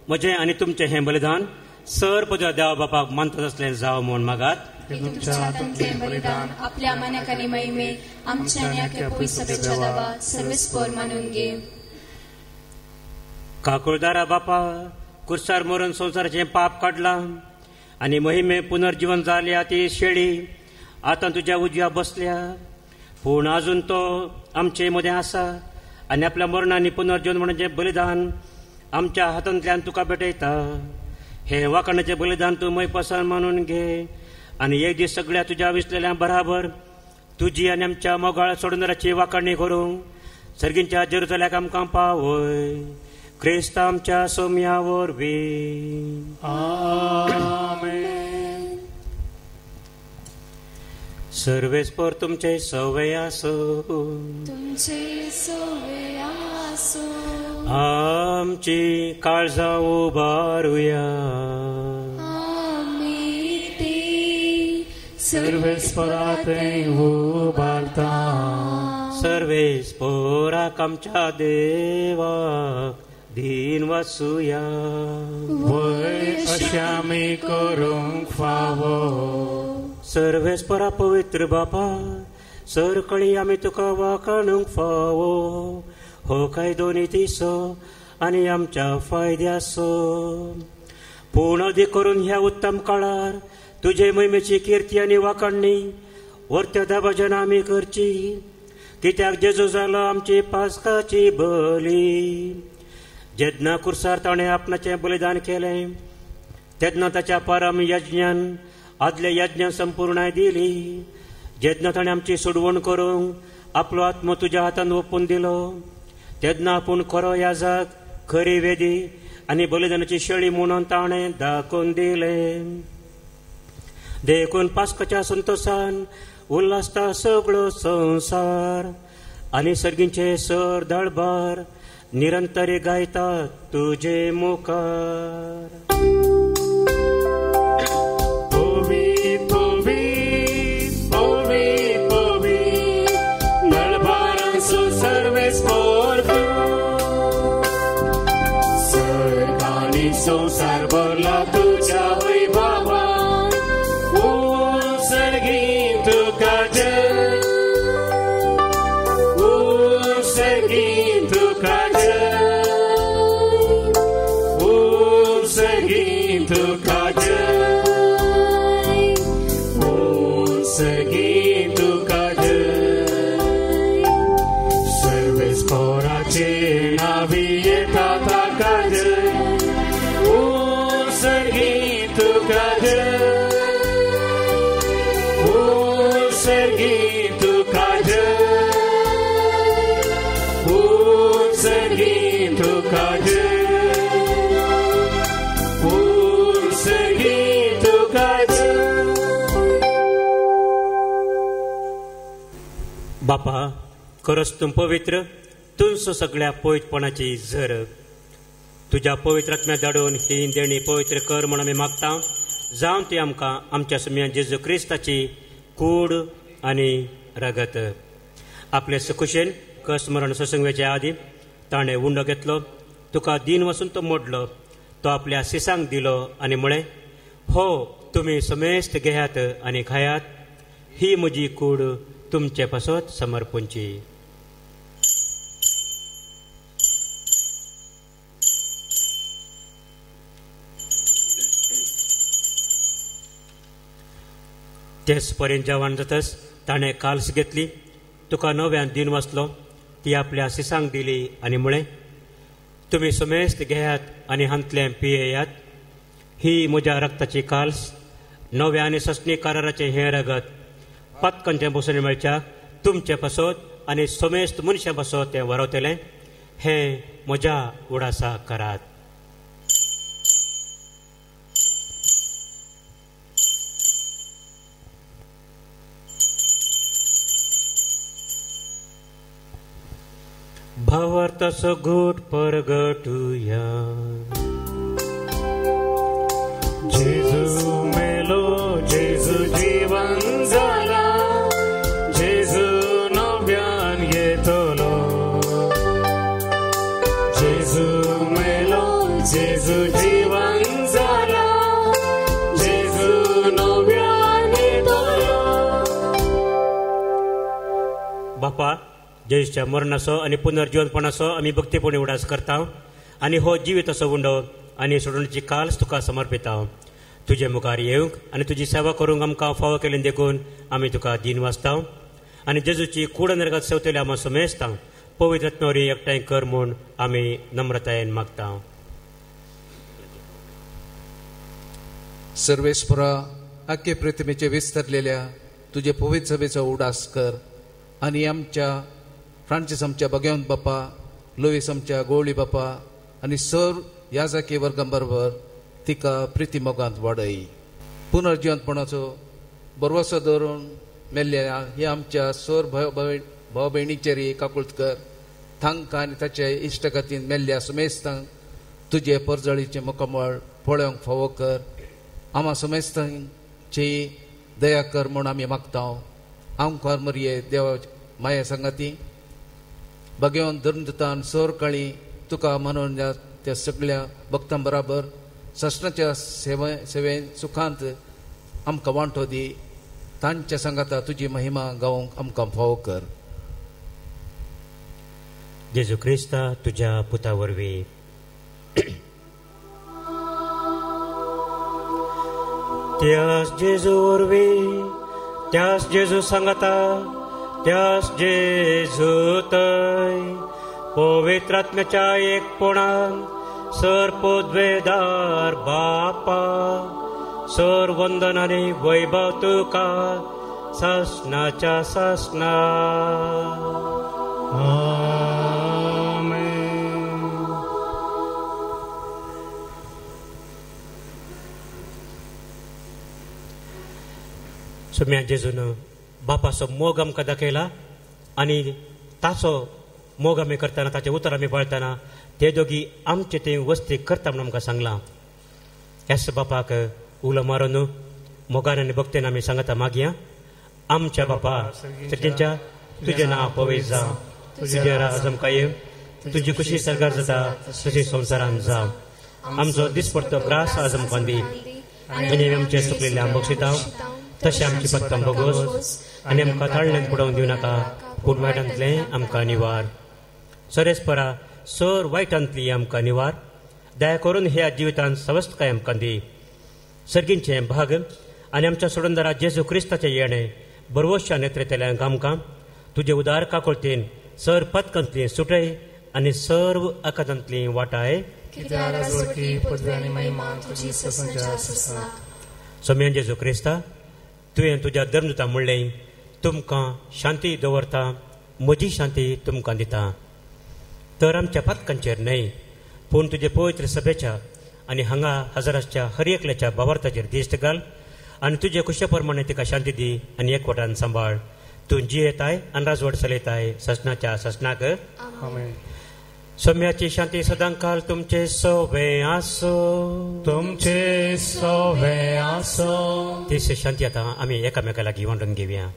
म्हजें आनी तुमचें हें बलिदान सर पद देवा बापाक मानतात असलें जावं म्हूण मागात. तुमच्या हातांतलें बलिदान आपल्या मनाक आनी महिमे आमच्या आनी आख्या पवित्रतेच्या दावा सर्वेस्पर मानून घे. काकुळदारा बापा, कुर्सार मरून संवसाराचें पाप काडलां आनी महिमे पुनर्जीवन जाल्या ती शेळी आतां तुज्या उजव्या बसल्या. पूण आजून तो आमचे मदें आसा आनी आपल्या मरणांनी पुनर्जीवन म्हणजें बलिदान आमच्या हातांतल्यान तुका भेटयता. हे वाकणाचें बलिदान तूं मय पसंत मानून घे आनी एक दीस सगळ्या तुज्या विसलेल्या बराबर तुजी आनी आमच्या मोगाळ सोडूनराची वाकणी करूंक सर्गींच्या जेरुसलेमाक आमकां पावय. क्रिस्त आमच्या सोम्या वरवीं. आमेन. सर्वेस्पर तुमचे सवय आसो, तुमचे सवय आसो. आमची काळजां उबारुया. आमी ती सर्वेस्परातें उबारता. सर्वेस्पराक आमच्या देवाक दिन वाचुया. वय अशें आमी करूंक फावो. सर्वेस्परा पवित्र बापा, सर कळी आमी तुका वाखाणूंक फावो. हो कायदो नितीसो आनी आमच्या फायद्याचो. पूण अदीक करून ह्या उत्तम काळार तुजे महिमेची किर्ती आनी वाखाणणी वर्त्या दाबाजन आमी करची. कित्याक जेजू जालो आमची पास्काची बली. जेन्ना कुर्सार ताणें आपणाचें बलिदान केलें तेन्ना ताच्या परम यज्ञान आदले यज्ञ संपूर्णाय दिली. जेन्ना ताणें आमची सोडवण करूंक आपलो आत्मो तुज्या हातांत ओपून दिलो तेन्ना आपूण खरो याजक, खरी वेदी आनी बलिदानाची शेळी म्हणून ताणें दाखोवन दिलें. देखून पास्काच्या संतोशान उल्हासता सगळो संवसार आनी सर्गींचे सर दळबार निरंतरी गायतात तुजे मुखार. संसार भरला तुझ्या वैभवान. सर्गी तुका जय, सर्गी तुका जय, सर्गी तुका जय, सर्गी तुका जय. सर्वेस्पराचे नावी येता ताका जय. सर्गी तुका जय. बापा, खरोच तूं पवित्र, तूंच सगळ्या पवित्रपणाची झर. तुज्या पवित्र आत्म्या धाडून ही देणी पवित्र कर म्हूण आमी मागता. जावन ती आमकां आमच्या सुम्यान जेजू क्रिस्ताची कूड आनी रगत. आपले सुखुशेन कसमरण ससंगेचे आदी ताणें उंडो घेतलो, तुका दिन वचून तो मोडलो, तो आपल्या सिसांक दिलो आनी म्हळें, हो तुमी समेस्त घेयात आनी खायात, ही म्हजी कूड तुमचे पासत समर्पूंची. तेच पर्यंत जेवण जातच ताणें काल्स घेतली, तुका नव्यान दिन वाचलो, ती आपल्या सिसांक दिली आनी म्हळें, तुमी समेस्त घेयात आनी हांतलें पियेयात, ही म्हज्या रक्ताची काल्स, नव्या आनी सस्नी कराराचें हें रगत, पत्कनचें बसून मेळच्याक तुमचे पासत आनी समेस्त मनशां पासत तें वरवतलें, हें म्हज्या उडासा करात. भावार्थाचो घोट परगटुया. जेजू मेलो, जेजू जीवन जाला, जेजू नव्यान येतलो. जेजू मेलो, जेजू जीवन जाला, जेजू नव्यान येतलो. बापा, जेजूच्या मरणाचो आनी पुनर्जीवनपणाचो आमी भक्तीपणी उडास करता आनी हो जिवीताचो उंडो आनी सोडणीची काल्स तुका समर्पिता. तुजे मुखार येवंक आनी तुजी सेवा करूंक आमकां फावो केलें देखून आमी तुका दिन वाचता आनी जेजूची कूड आनी रगत सेवतले आमी समेस्ता. पवित्र आत्म्यावरी एकठांय कर म्हूण आमी नम्रतायेन मागता. सर्वेस्परा, आख्खे पृथ्वीचे विस्तरलेल्या तुजे पवित्र सभेचो उडास कर आनी आमच्या फ्रांसीस आमच्या भगवंत बापा, लुईस आमच्या गवळी बापा आनी सर याजाकी वर्गां बरोबर तिका प्रिती मोगांत वाडय. पुनर्जीवनपणाचो बरवसो दवरून मेल्ल्या हे आमच्या सर भाव भयणीचेरी काकुळकर, तांकां आनी ताचे इश्टगतीन मेल्ल्या समेस्तांक तुजे परजळीचे मुखामळ पळोवंक फावो कर. आम्हा समेस्तांची दया कर म्हूण आमी मागता. आमकां मरये देवा माया संगाती भगवंत धर्मदतान सर काळी तुका म्हणून त्या सगळ्या भक्तां बराबर सस्नाच्या सेवेन सुखांत आमकां वांटो दी. तांच्या संगाता तुजी महिमा गावंक आमकां फावो कर. जेजू क्रिस्ता, तुज्या पुता वरवीं त्याच जेजू वरवीं, त्याच जेजू सांगाता, त्याच जेजू तय पवित्र आत्म्याच्या एकपणान सर पोद्वेदार बापा, सर वंदन आनी वैभव तुका सासनाच्या सासना. सुम्या जेजून बापाचो मोग आमकां दाखयला आनी ताचो मोग आमी करतना, ताचें उतर आमी पळयतना ते दोगी आमचे थंय वस्ती करता म्हणून आमकां सांगलां. ह्याच बापाक उलो मारून मोगान आनी भक्तीन आमी सांगता मागया. आमच्या बापा सगळ्यांच्या तुजें नांव पवित्र जावं, तुजें राज आमकां येवं, तुजी खुशी सरकार जाता तशी संवसारांत जावं. आमचो दिसपडटो ग्रास आज आमकां दी आनी आमचे सुकलेले आम बक्षिता, तशें आमची पत्तां भोगोस आनी आमकां ताळण्यांत पडोवंक दिवं नाका, पूण वायटांतलें आमकां निवार. सरेस्परा, सर वायटांतली आमकां निवार. दया करून ह्या जिवितांत सवस्थकाय आमकां दी. सर्गींचे भाग आनी आमच्या सोडूनदारा जेजू क्रिस्ताचें येणें बरवश्या नेत्रेतल्यांक आमकां तुजे उदार काकुळतेन सर पत्कांतली सुटय आनी सर्व अकादांतली वाटाय. सोम्यान जेजू क्रिस्ता, तुवें तुज्या धर्मदूतां म्हणलें तुमकां शांती दवरता, म्हजी शांती तुमकां दिता. तर आमच्या पथकांचेर न्हय पूण तुजे पवित्र सभेच्या आनी हांगा हजर आसच्या हर एकल्याच्या भावार्थाचेर दिश्ट घाल आनी तुजे कुशे प्रमाणे तिका शांती दी आनी एकवटान सांबाळ. तूं जियेताय आनी राजवट चलयताय ससनाच्या ससनाक. सौम्याची शांती सदांकाल तुमचे सोवे आसो. तुमचे सोवे आसो. तीच शांती आतां आमी एकामेका लागीं वांटून घेवया.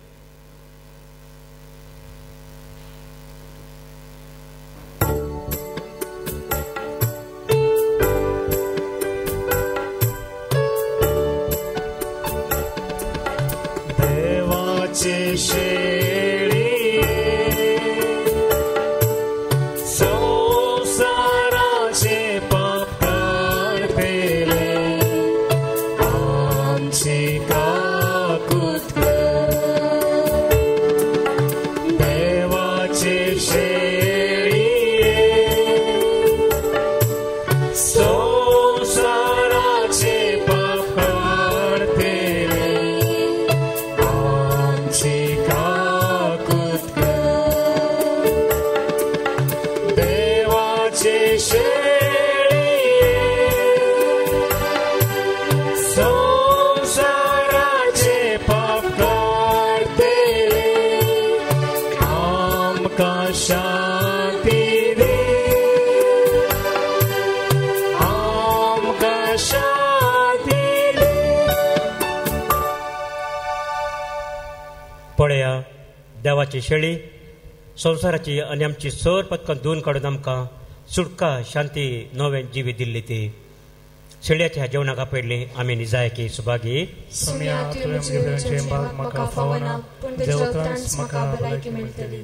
देवाची शेळी संसाराचे पाप काढपेले आमची काकूत देवाची शेळी संसाराचे पाप काढपेले आमची काकूत देवाची संसाराचे पाप काढतेले आमकां शांती दे. आमकां शांती दे. पळया देवाची शेळी संवसाराची आनी आमची सर पथकां धुवन काडून आमकां सुटका शांती नवें जिवीत दिल्ली ती शेळयाच्या जेवणाक आपयल्ली आमी निजायकी सुभागी. सम्या तुवें जेवणाचें भाग म्हाका फावना पूण जेवतांच म्हाका भलायकी मेळटली.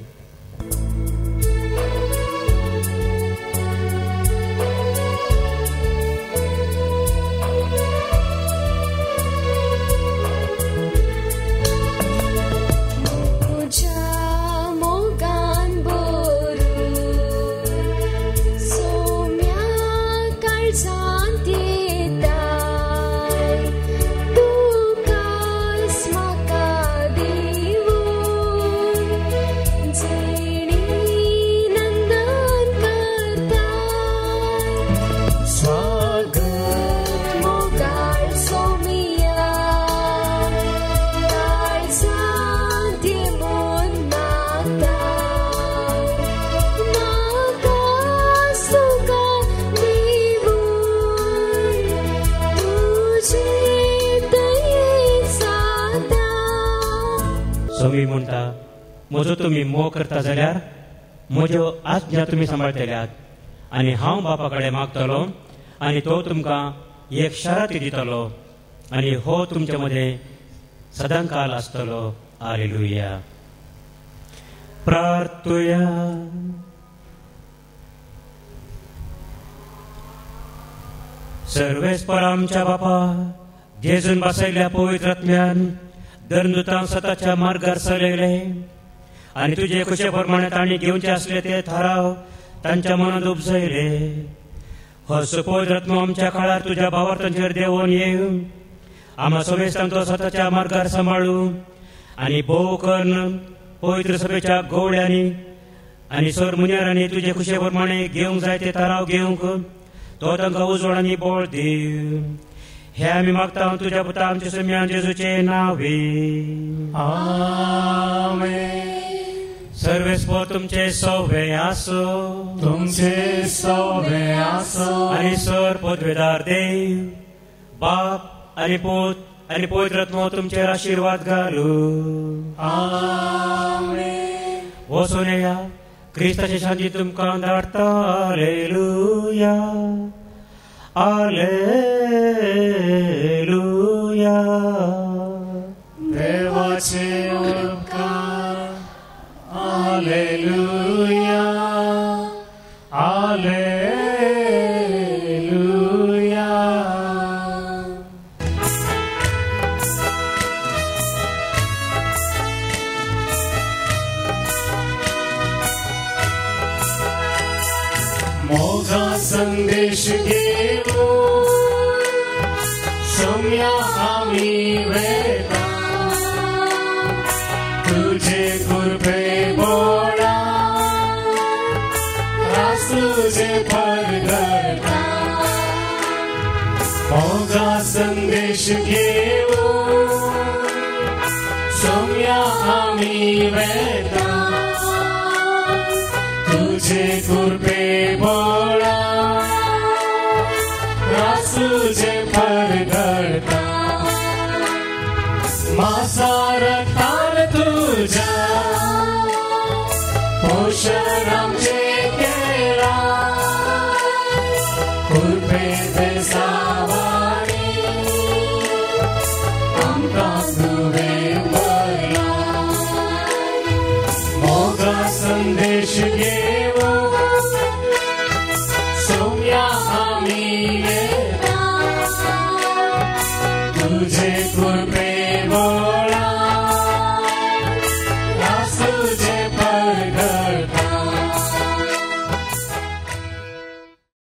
सोमी म्हणटा म्हजो तुमी मोग करता जाल्यार म्हज्यो आज्ञा तुमी सांबाळटल्यात आनी हांव बापा कडेन मागतलो आनी तो तुमकां एक शाराती दितलो आनी हो तुमचे मदें सदांकाल आसतलो. हालेलुया. प्रार्थुया. सर्वेस्पर आमच्या बापा जेजून बसयल्या पवित्र आत्म्यान धर्मदुतांक सताच्या मार्गार चलयले आनी तुजे कशे प्रमाणे तांणी घेवचे आसले ते थाराव तांच्या मनांत उपजयले. हो पवित्र आत्मो आमच्या काळार तुज्या भावार्थांचेर देंवोन येवं आम्हा सवेस्तांचो सताच्या मार्गार सांबाळूं आनी भोव करून पवित्र सभेच्या गवळ्यांनी आनी सर मुनियारांनी तुजे कुशे प्रमाणे घेवंक जाय ते थाराव घेवंक तो तांकां उजवड आनी बळ दी. हे आमी मागता तुज्या पुता आमच्या सम्या जेजूचे नांवे. आमेन. सर्वेस्पर तुमचे सवे आसो. तुमचे सवे आसो. आनी सर पदवेदार देव बाप आनी पूत आनी पवित्र आत्मो तुमचेर आशिर्वाद घालूं. आमेन. वचून येया क्रिस्ताची शांती तुमकां धाडटा. हालेलुया. हालेलुया. देवाचे उपकार. हालेलुया. हालेलुया. मोगा संदेश घेऊन सम्या आम्ही वेता तुझे कृपे बोळा रास रासूचे फरगळता मोगा संदेश घेऊ सोम्या आम्ही वेता तुझे कृपे बोळा रासूचे फरगळता मासार तार तुझा पोषण आमचे